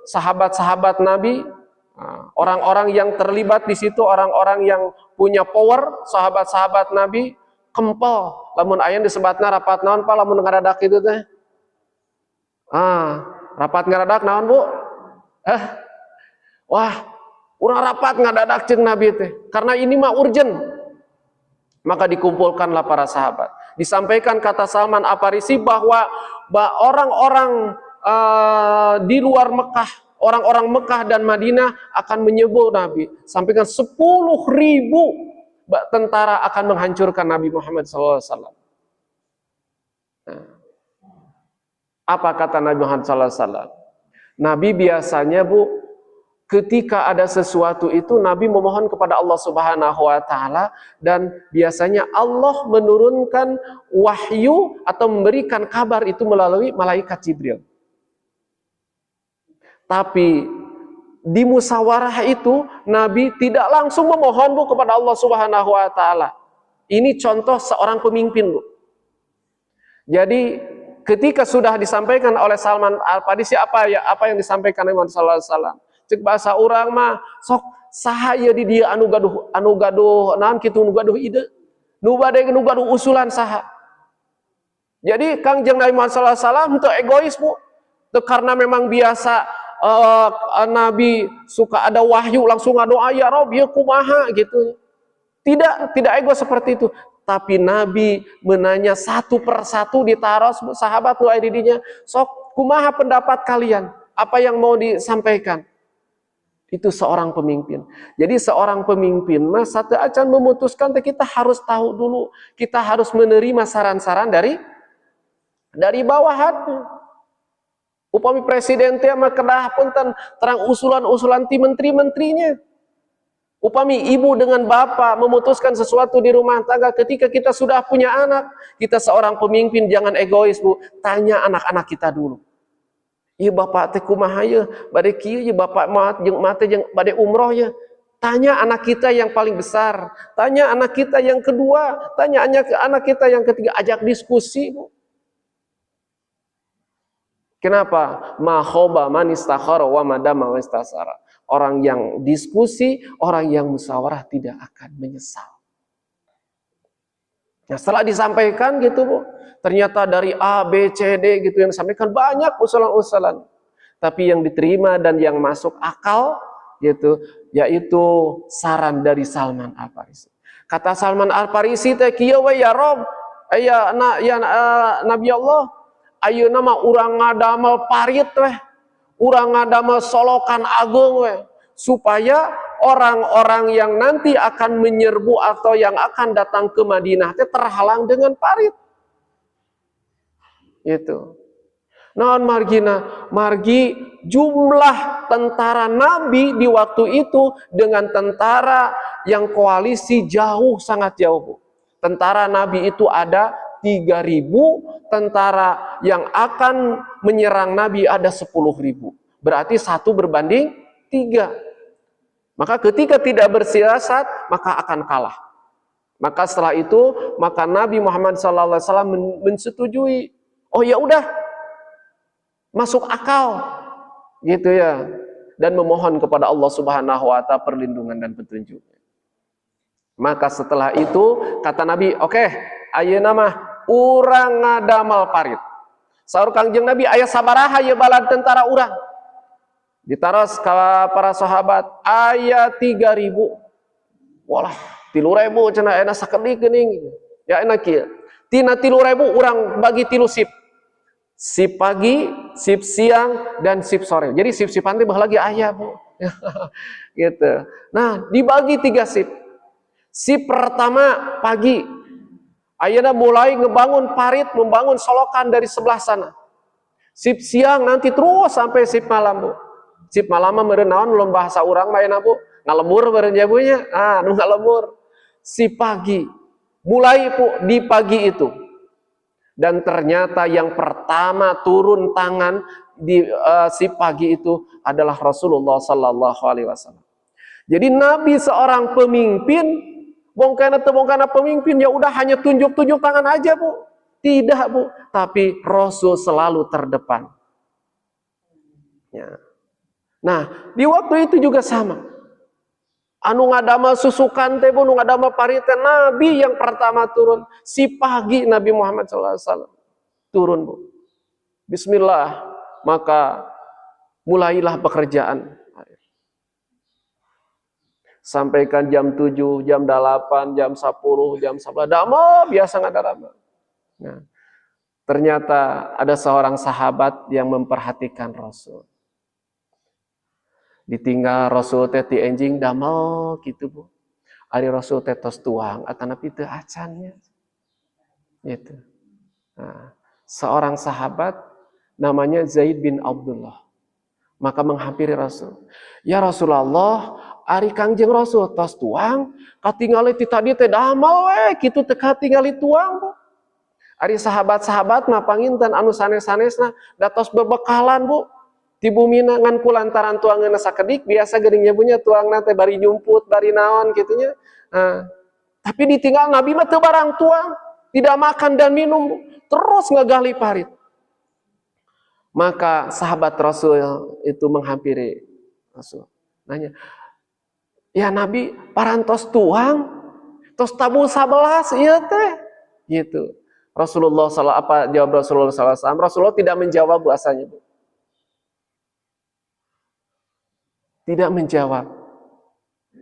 [SPEAKER 1] sahabat-sahabat Nabi, orang-orang yang terlibat di situ, orang-orang yang punya power, sahabat-sahabat Nabi, kempel. Lamun ayeuna disebatna rapat naon Pak lamun ngaradak itu teh? Rapat ngaradak naon Bu? Wah, urang rapat ngadadak jeung Nabi teh. Karena ini mah urgent. Maka dikumpulkanlah para sahabat. Disampaikan kata Salman Al-Farisi bahwa orang-orang di luar Mekah, orang-orang Mekah dan Madinah akan menyebut Nabi. Sampaikan 10.000 tentara akan menghancurkan Nabi Muhammad SAW. Apa kata Nabi Muhammad SAW? Nabi biasanya Bu, ketika ada sesuatu itu Nabi memohon kepada Allah Subhanahu wa taala, dan biasanya Allah menurunkan wahyu atau memberikan kabar itu melalui malaikat Jibril. Tapi di musyawarah itu Nabi tidak langsung memohon Bu kepada Allah Subhanahu wa taala. Ini contoh seorang pemimpin Bu. Jadi ketika sudah disampaikan oleh Salman Al-Farisi apa yang disampaikan Nabi Muhammad sallallahu alaihi wasallam, cek bahasa urang mah sok sahaya di dia anu gaduh naon kitu nu gaduh ide, nu gaduh usulan saha. Jadi Kangjeng Nabi Muhammad sallallahu alaihi wasallam teu egois Bu. Teu karena memang biasa Nabi suka ada wahyu langsung ngadoa ya Rob ya kumaha gitu. Tidak ego seperti itu. Tapi Nabi menanya satu persatu ditaros sahabat nu aya di dinya, sok kumaha pendapat kalian? Apa yang mau disampaikan? Itu seorang pemimpin. Jadi seorang pemimpin mah satu acan memutuskan, kita harus tahu dulu, kita harus menerima saran-saran dari bawahan. Upami presiden teh mah kedah punten terang usulan-usulan ti menteri-menterinya. Upami ibu dengan bapak memutuskan sesuatu di rumah tangga, ketika kita sudah punya anak, kita seorang pemimpin jangan egois Bu, tanya anak-anak kita dulu. Iya bapak teh kumaha ye, bade kieu ye bapak mah jeung mate jeung bade umroh ye. Tanya anak kita yang paling besar, tanya anak kita yang kedua, tanya anak kita yang ketiga, ajak diskusi Bu. Kenapa? Ma khoba man istakhara wa madama wa istasara. Orang yang diskusi, orang yang musyawarah tidak akan menyesal. Nah, setelah disampaikan gitu Bu, ternyata dari A, B, C, D gitu yang disampaikan banyak usulan-usulan. Tapi yang diterima dan yang masuk akal gitu, yaitu saran dari Salman Al-Farisi. Kata Salman Al-Farisi teh kieu we ya Rob, Nabi Allah, ayeuna mah urang ngadamel parit weh. Urang ngadamel solokan agung we, supaya orang-orang yang nanti akan menyerbu atau yang akan datang ke Madinah teh terhalang dengan parit. Itu. Naon margina? Margi jumlah tentara Nabi di waktu itu dengan tentara yang koalisi jauh, sangat jauh Bu. Tentara Nabi itu ada 3.000, tentara yang akan menyerang Nabi ada 10.000. Berarti 1 berbanding 3. Maka ketika tidak bersiasat, maka akan kalah. Maka setelah itu, maka Nabi Muhammad SAW mensetujui. Oh ya udah, masuk akal, gitu ya. Dan memohon kepada Allah Subhanahu Wa Taala perlindungan dan petunjuk. Maka setelah itu kata Nabi, oke, ayeuna mah urang ngadamel parit. Saur Kangjeng Nabi, aya sabaraha ye balad tentara urang? Ditaros ke para sahabat, aya 3.000. Walah, 3.000 cenah enak sakeudik geuning. Ya enak kieu. Tina 3.000 urang bagi 3 sip. Sip pagi, sip siang, dan sip sore. Jadi sip-sipan teh baheula lagi aya, Bu. Gitu. Nah, dibagi 3 sip. Sip pertama pagi. Ayeuna mulai ngebangun parit, membangun solokan dari sebelah sana. Sip siang nanti terus sampai sip malam, Bu. Sip malam mah meureun naon ulun bahasa urang mah euna Bu, ngalembur meureun jabunya. Nu ngalembur. Sip pagi. Mulai Bu di pagi itu. Dan ternyata yang pertama turun tangan si pagi itu adalah Rasulullah sallallahu alaihi wasallam. Jadi Nabi seorang pemimpin, bongkana pemimpin ya udah hanya tunjuk-tunjuk tangan aja, Bu. Tidak, Bu, tapi Rasul selalu terdepan. Ya. Nah, di waktu itu juga sama. Anu ngadama susukan teh, Bu, anu ngadama parite, Nabi yang pertama turun. Si pagi Nabi Muhammad SAW turun, Bu. Bismillah, maka mulailah pekerjaan. Sampaikan jam 7, jam 8, jam 10, jam 11. Dama biasa ngadarama. Nah, ternyata ada seorang sahabat yang memperhatikan Rasul. Ditinggal Rasul teh ti enjing damel gitu, Bu. Ari Rasul teh tos tuang atanapi teu acannya. Gitu. Nah, seorang sahabat namanya Zaid bin Abdullah. Maka menghampiri Rasul. Ya Rasulullah, ari Kangjeng Rasul tos tuang, katingali ti tadi teh damel we kitu teh katingali tuang, Bu. Ari sahabat-sahabat mah panginten anu sanes-sanesna datos bebekalan, Bu. Di bumi ngan kulantaran tuangeuna sakedik biasa geuning nyebunya tuangna teh bari nyumput, bari naon kitunya. Nah, tapi ditinggal Nabi mah teu barang tuang, tidak makan dan minum, Bu. Terus ngagali parit. Maka sahabat Rasul itu menghampiri Rasul. Nanya, "Ya Nabi, parantos tuang, tos tabung 11 ieu teh." Gitu. Rasulullah jawab Rasulullah SAW? Rasulullah tidak menjawab bahasanya, Bu. Tidak menjawab.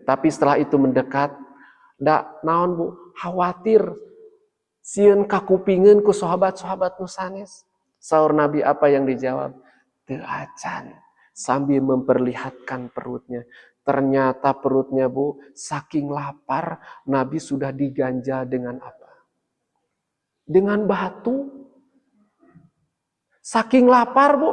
[SPEAKER 1] Tapi setelah itu mendekat, dak naon, Bu, khawatir sieun kakupingeun ku sahabat-sahabat nu sanes. Saur Nabi apa yang dijawab? Teu acan. Sambil memperlihatkan perutnya. Ternyata perutnya, Bu, saking lapar, Nabi sudah diganja dengan apa? Dengan batu. Saking lapar, Bu.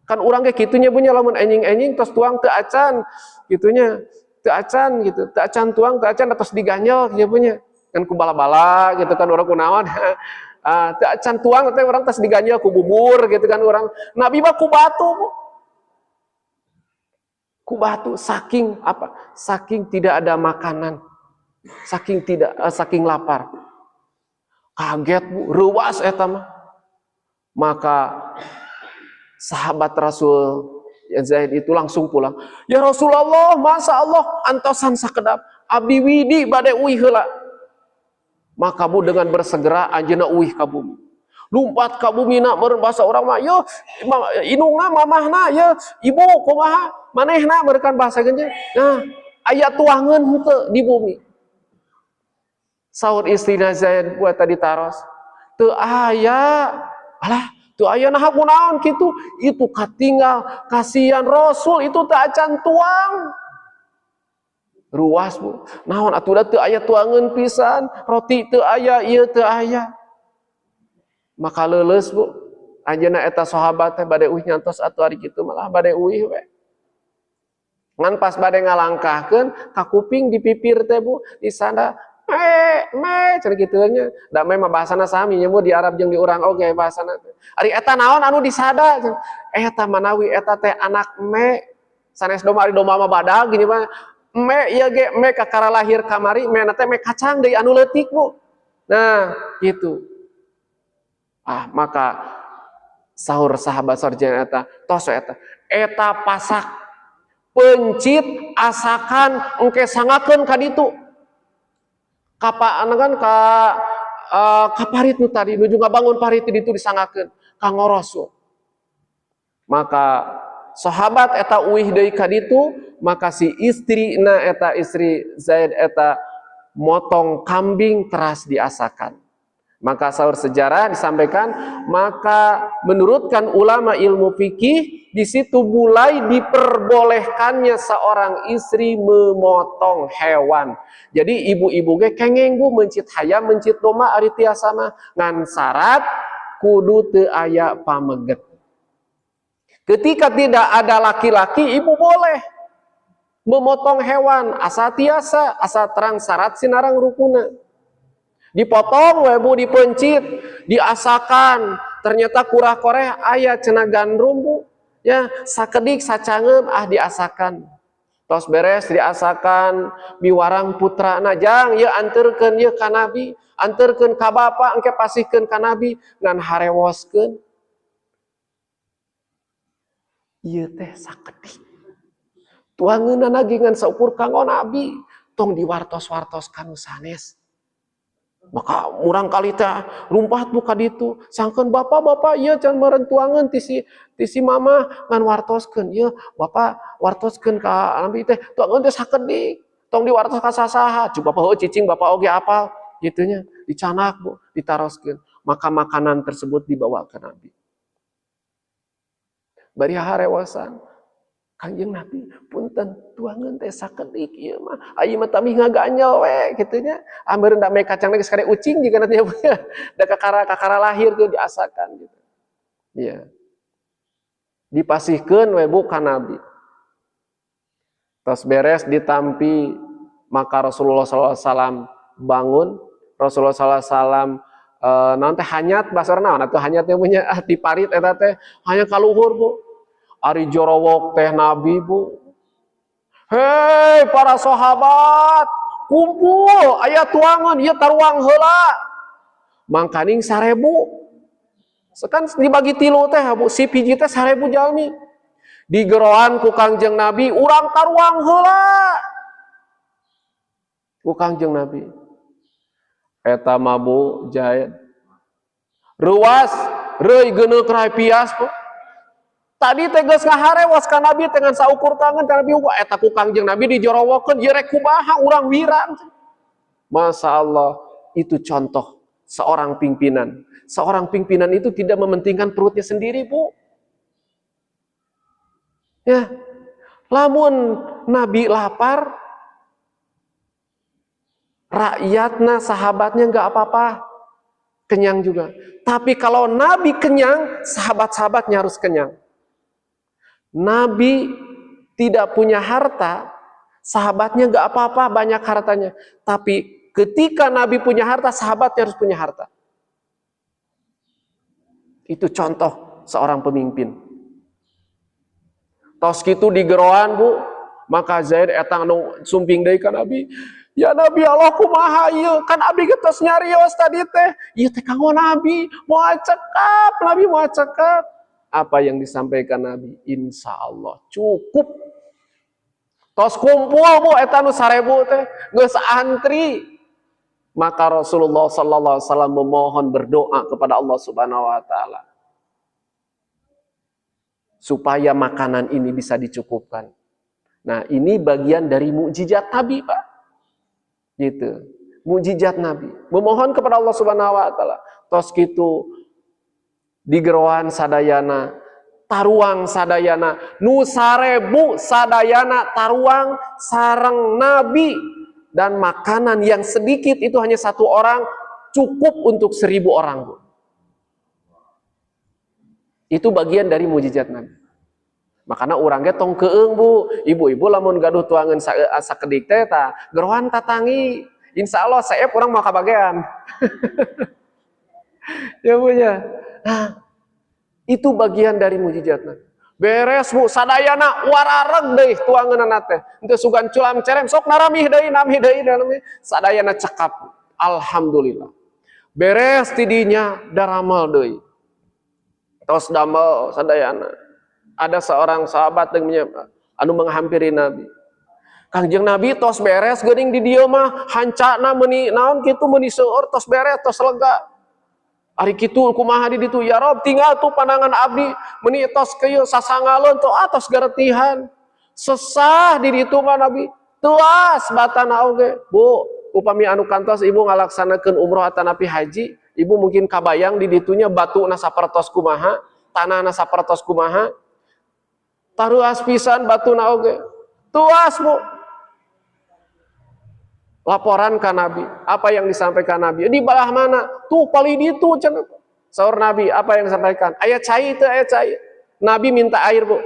[SPEAKER 1] Kan urang kayak gitunya punya lamun enjing-enjing tos tuang teu acan gitunya. Teu acan gitu. Teu acan tuang, teu acan tos diganjel kieu punya. Kan ku bala-bala gitu kan urang kunaon. Teu acan tuang teh urang tos diganjel ku bubur gitu kan urang. Nabi mah ku batu, Bu. Ku batu saking apa? Saking tidak ada makanan. Saking lapar. Kaget, Bu, reuwas eta mah. Maka sahabat Rasul Zaid itu langsung pulang. Ya Rasulullah, masa Allah antosan sakedap abdi widi bade uih heula. Maka, Bu, dengan bersegera anjeunna uih ka bumi. Lumpat ka bumi na meureun bahasa urang mah, "Yo, indungna mamahna, ye ibu kumaha manehna?" Meureun bahasa geunjeun. Nah, aya tuangeun henteu di bumi. Saur istrina Zaid buat tadi taros. Teu aya. Alah, teu aya naha kunaon kitu? Itu katinggal kasihan Rasul itu teu acan tuang. Ruas, Bu. Naon atuh da teu aya tuangeun pisan, roti teu aya, ieu teu aya. Maka leuleus, Bu. Anjeunna eta sahabat teh bade uih nyantos atuh ari kitu malah bade uih we. Ngan pas bade ngalangkahkeun ka kuping di pipir teh, Bu, di sana cenah kitu nya. Da mah bahasana sami nya, Bu, di Arab jeung di urang oge bahasana teh. Ari eta naon anu disada? Eta manawi eta teh anak me. Sanes domba ari domba mah badag gini mah. Me ieu ge me kakara lahir kamari, me na teh me kacang deui anu leutik, Bu. Nah, gitu. Maka sahur sahabat sarjana eta, tos eta. Eta pasak pencit asakan engke sangakeun ka ditu. Kan ka parit nu tadi nuju ngabangun parit itu disangakeun ka Rasul. Maka sahabat eta uih deui ka ditu, maka si istrina eta istri Zaid eta motong kambing teras diasakan. Maka sahur sejarah disampaikan, maka menurutkan ulama ilmu fikih di situ mulai diperbolehkannya seorang istri memotong hewan. Jadi ibu-ibu ge kengeng, Bu, mencit hayam, mencit domba ari tiasa mah ngan syarat kudu teu aya pameget. Ketika tidak ada laki-laki, ibu boleh memotong hewan asa tiasa, asa terang syarat sinarang rukuna. Dipotong we, Bu, dipencit, diasakan, ternyata kurah koreh aya cenah gandrum Bu. Ya, sakedik sacangeum diasakan. Tos beres diasakan miwarang putrana jang ye anterkeun ye ka Nabi, anterkeun ka bapa engke pasihkeun ka Nabi ngan harewoskeun. Ieu teh sakedik. Tuangeunana ge ngan saukur kanggo Nabi, tong diwartos-wartos kanu sanes. Maka murang kali teh lumpat buka ditu sangkeun bapak-bapak ieu can meureun tuangeun ti si mama ngan wartoskeun ieu bapak wartoskeun ka Nabi teh tuangeun teh sakedik tong diwartos ka sasaha cu bapak heuh cicing bapak oge apal kitu nya dicanak Bu ditaroskeun maka makanan tersebut dibawa ke Nabi bari harewasan Kanjeng Nabi punten tuangeun teh sakedik ieu mah ai mah tami ngaganyel we kitu nya ameureun da make kacang geus kade ucing jiga nanti da kakara lahir tuh diasakan gitu. Iya. Dipasihkeun we Bu ka Nabi. Tos beres ditampi maka Rasulullah SAW bangun Rasulullah SAW naon teh hanyat basarna naon atuh hanyat teh punya ti parit eta teh hanya kaluhur Bu. Ari jorowok teh Nabi Bu. Hei para sahabat, kumpul aya tuangan ieu taruang heula. Mangkaning 1000. Sekan dibagi 3 teh Bu, si hiji teh 1000 jalmi. Digeroan ku Kangjeng Nabi urang taruang heula. Ku Kangjeng Nabi. Eta mah Bu jaed. Ruas reuy geuneuk rai pias Bu. Tadi tegas ngaharewas ka Nabi dengan saukur tangan ka Nabi eta ku Kangjeng Nabi dijorowokeun ieu rek kumaha urang wirang. Masya Allah, itu contoh seorang pimpinan. Seorang pimpinan itu tidak mementingkan perutnya sendiri, Bu. Ya. Lamun Nabi lapar, rakyatnya, sahabatnya enggak apa-apa. Kenyang juga. Tapi kalau Nabi kenyang, sahabat-sahabatnya harus kenyang. Nabi tidak punya harta, sahabatnya gak apa-apa banyak hartanya. Tapi ketika Nabi punya harta, sahabatnya harus punya harta. Itu contoh seorang pemimpin. Tos kitu digeroan Bu, maka Zaid etang anu sumping deui ka Nabi. Ya Nabi Allah kumaha ieu? Kan abdi geus nyarios tadi teh. Ieu teh kanggo Nabi, moal cekap, Nabi moal cekap. Apa yang disampaikan Nabi? Insya Allah cukup. Tos kumpul Bu eta nu 1000 teh geus antri. Maka Rasulullah sallallahu alaihi wasallam memohon berdoa kepada Allah Subhanahu wa taala supaya makanan ini bisa dicukupkan. Nah, ini bagian dari mukjizat Nabi, Pak. Gitu. Mukjizat Nabi. Memohon kepada Allah Subhanahu wa taala. Tos kitu digeroan sadayana taruang sadayana nu 1000 sadayana taruang sareng Nabi dan makanan yang sedikit itu hanya 1 orang cukup untuk 1000 orang Bu. Itu bagian dari mukjizat Nabi. Makanya urang ge tong keung Bu, ibu-ibu lamun gaduh tuangan sakedik teh tah gerohan tatangi. Insyaallah saep urang mah kabagean. Ya Bu ya. Nah, itu bagian dari mukjizatna. Beres Bu, sadayana warareg deui tuangeunna teh. Henteu sugan culam cerem sok naramih deui, namih deui, sadayana cekap. Alhamdulillah. Beres tidinya daramal deui. Tos damel sadayana. Ada seorang sahabat anu menghampiri Nabi. Kangjeng Nabi tos beres geuning di dieu mah hancana meuni naon kitu meuni seueur tos beres tos lega. Ari kitu kumaha di ditu ya Rob tinggal tuh pandangan abdi meuni tos kieu sasangaleun tuh tos garetihan sesah di ditu mah Nabi tuas batana oge Bu upami anu kantos ibu ngalaksanakeun umroh atanapi haji ibu mungkin kabayang di ditunya batuna sapertos kumaha tanahna sapertos kumaha taruas pisan batuna oge tuas Bu. Laporan ke Nabi. Apa yang disampaikan Nabi? Di belah mana? Tuh pali ditu. Saur Nabi, apa yang disampaikan? Ayat cai itu, ayat cai. Nabi minta air Bu.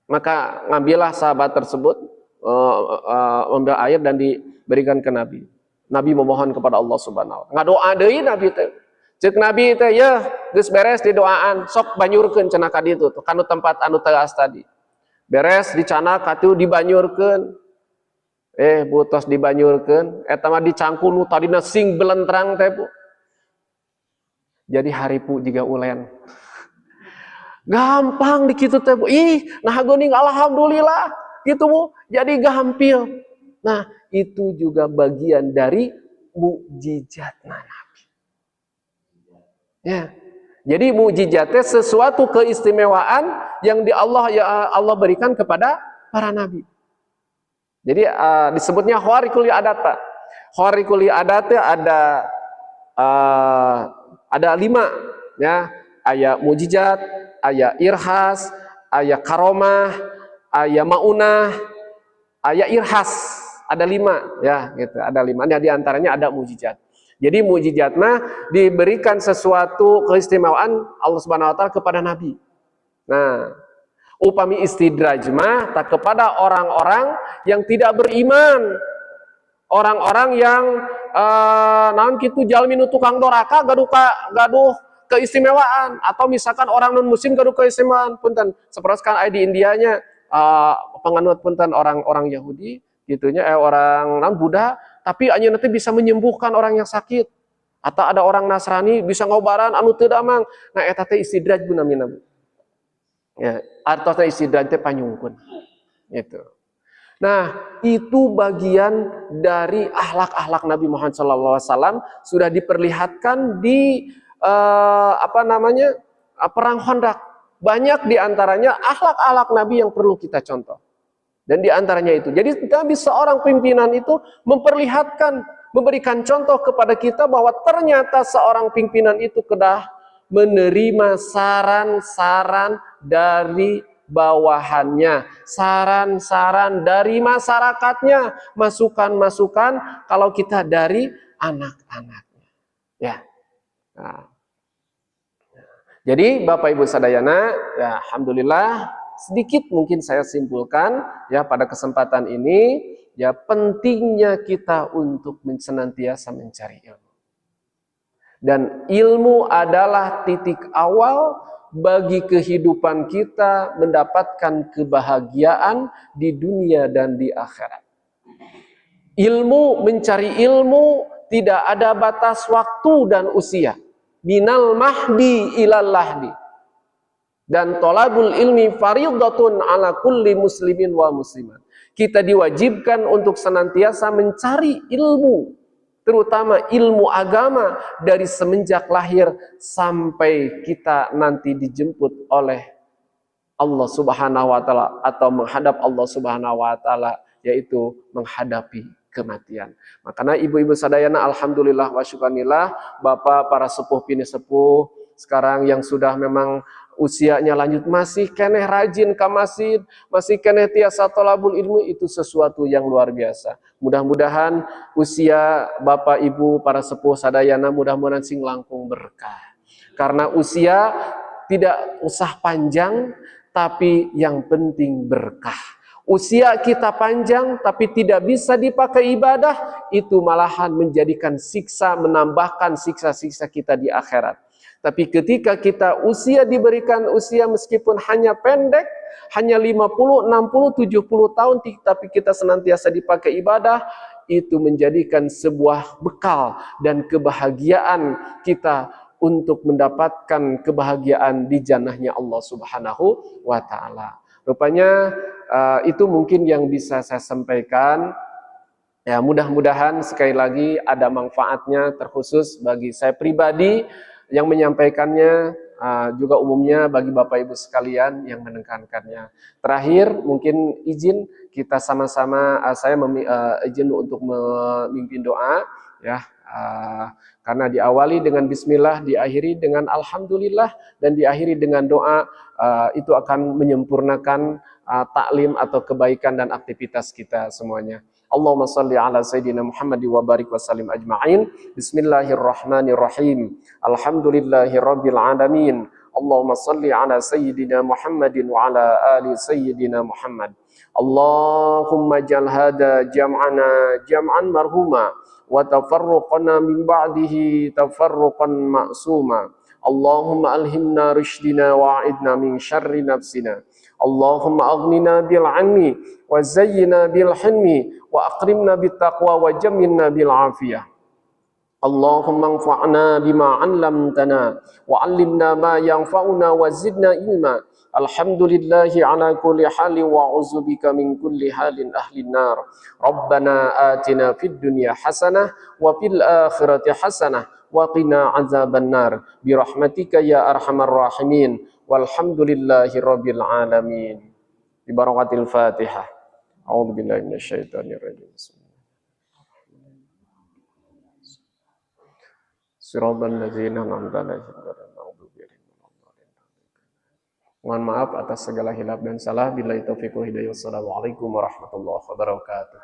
[SPEAKER 1] Maka ngambillah sahabat tersebut, ambil air dan diberikan ke Nabi. Nabi memohon kepada Allah Subhanahu wa taala. Ngadoa deui Nabi teh. Cek Nabi teh ya geus beres di doaan, sok banyurkeun cenah ka ditu tuh kanu tempat anu teas tadi. Beres dicana katu dibanyurkeun. Butos dibanyurkeun eta mah dicangkul nu tadina sing belentrang teh Bu. Jadi haripu jiga ulen. Gampang di kitu teh Bu. Nah geuning alhamdulillah gitu Bu. Jadi gampil. Nah, itu juga bagian dari mukjizatna Nabi. Ya. Jadi mukjizatnya sesuatu keistimewaan yang Allah berikan kepada para nabi. Jadi disebutnya khariqul adat, Pak. Khariqul adat ada 5 ya. Aya mukjizat, aya irhas, aya karomah, aya maunah, aya irhas. Ada 5 ya, gitu. Ada 5. Di antaranya ada mukjizat. Jadi mukjizatnya diberikan sesuatu keistimewaan Allah Subhanahu wa taala kepada nabi. Nah, upami istidraj mah tak kepada orang-orang yang tidak beriman, orang-orang yang naon kitu jalmi nu tukang doraka gaduh keistimewaan, atau misalkan orang non muslim gaduh keistimewaan. Punten saperoskan aya di Indianya penganut punten orang-orang Yahudi gitunya orang non Buddha, tapi anjeunna teh bisa menyembuhkan orang yang sakit. Atau ada orang Nasrani bisa ngobaran anu teu damang. Nah eta teh istidraj bunamina. Ya, artosna istidraj teh panyungkun. Gitu. Nah, itu bagian dari akhlak-akhlak Nabi Muhammad SAW sudah diperlihatkan di perang Khandaq. Banyak diantaranya akhlak-akhlak Nabi yang perlu kita contoh. Dan diantaranya itu. Jadi Nabi seorang pimpinan itu memperlihatkan, memberikan contoh kepada kita bahwa ternyata seorang pimpinan itu kedah menerima saran-saran dari bawahannya, saran-saran dari masyarakatnya, masukan-masukan kalau kita dari anak-anaknya. Ya. Nah. Jadi Bapak Ibu sadayana, ya alhamdulillah sedikit mungkin saya simpulkan ya pada kesempatan ini ya pentingnya kita untuk senantiasa mencari ilmu. Dan ilmu adalah titik awal bagi kehidupan kita mendapatkan kebahagiaan di dunia dan di akhirat. Ilmu, mencari ilmu tidak ada batas waktu dan usia. Minal mahdi ilal lahdi. Dan tolabul ilmi faridatun ala kulli muslimin wa muslimat. Kita diwajibkan untuk senantiasa mencari ilmu, terutama ilmu agama dari semenjak lahir sampai kita nanti dijemput oleh Allah Subhanahu wa taala atau menghadap Allah Subhanahu wa taala, yaitu menghadapi kematian. Makanya ibu-ibu sadayana alhamdulillah wa syukurillah, Bapak para sepuh pini sepuh sekarang yang sudah memang usianya lanjut masih keneh rajin ke masjid, masih keneh tiasa tolabul ilmu, itu sesuatu yang luar biasa. Mudah-mudahan usia Bapak Ibu para sepuh sadayana mudah-mudahan sing langkung berkah. Karena usia tidak usah panjang, tapi yang penting berkah. Usia kita panjang tapi tidak bisa dipakai ibadah, itu malahan menjadikan siksa, menambahkan siksa-siksa kita di akhirat. Tapi ketika kita usia diberikan usia meskipun hanya pendek, hanya 50, 60, 70 tahun, tapi kita senantiasa dipakai ibadah, itu menjadikan sebuah bekal dan kebahagiaan kita untuk mendapatkan kebahagiaan di jannahnya Allah Subhanahu wa ta'ala. Rupanya itu mungkin yang bisa saya sampaikan. Ya, mudah-mudahan sekali lagi ada manfaatnya, terkhusus bagi saya pribadi yang menyampaikannya, juga umumnya bagi Bapak Ibu sekalian yang menekankannya. Terakhir mungkin izin kita sama-sama, saya izin untuk memimpin doa ya, karena diawali dengan bismillah, diakhiri dengan alhamdulillah, dan diakhiri dengan doa, itu akan menyempurnakan taklim atau kebaikan dan aktivitas kita semuanya. Allahumma salli ala Sayyidina Muhammad wa barik wa sallim ajma'in. Bismillahirrahmanirrahim. Alhamdulillahi rabbil alamin. Allahumma salli ala sayyidina Muhammadin wa ala ali sayyidina Muhammad. Allahumma jal hada jam'ana jam'an marhuma wa tafarruqana min ba'dihi tafarruqan ma'suma. Allahumma alhimna rushdina wa'idna min syarri nafsina. Allahumma aghnina bil 'ilmi wa zayyina bil hilmi wa akrimna bit taqwa wa jammilna bil afiyah. Allahumma anfa'na bima 'allamtana wa 'allimna ma yanfa'una wa zidna ilma. Alhamdulillahi ala kulli halin wa a'udzubika min kulli halin ahlin nar. Rabbana atina fid dunya hasanah wa fil akhirati hasanah wa qina azaban nar bi rahmatika ya arhamar rahimin. Walhamdulillahi rabbil alamin. Bi barakatil Fatihah. A'udzu billahi minasyaitonir rajim. Siratal ladzina an'amta 'alaihim ghairil maghdubi 'alaihim waladdallin. Mohon maaf atas segala hilaf dan salah. Billahi taufiq wal hidayah. Wassalamualaikum warahmatullahi wabarakatuh.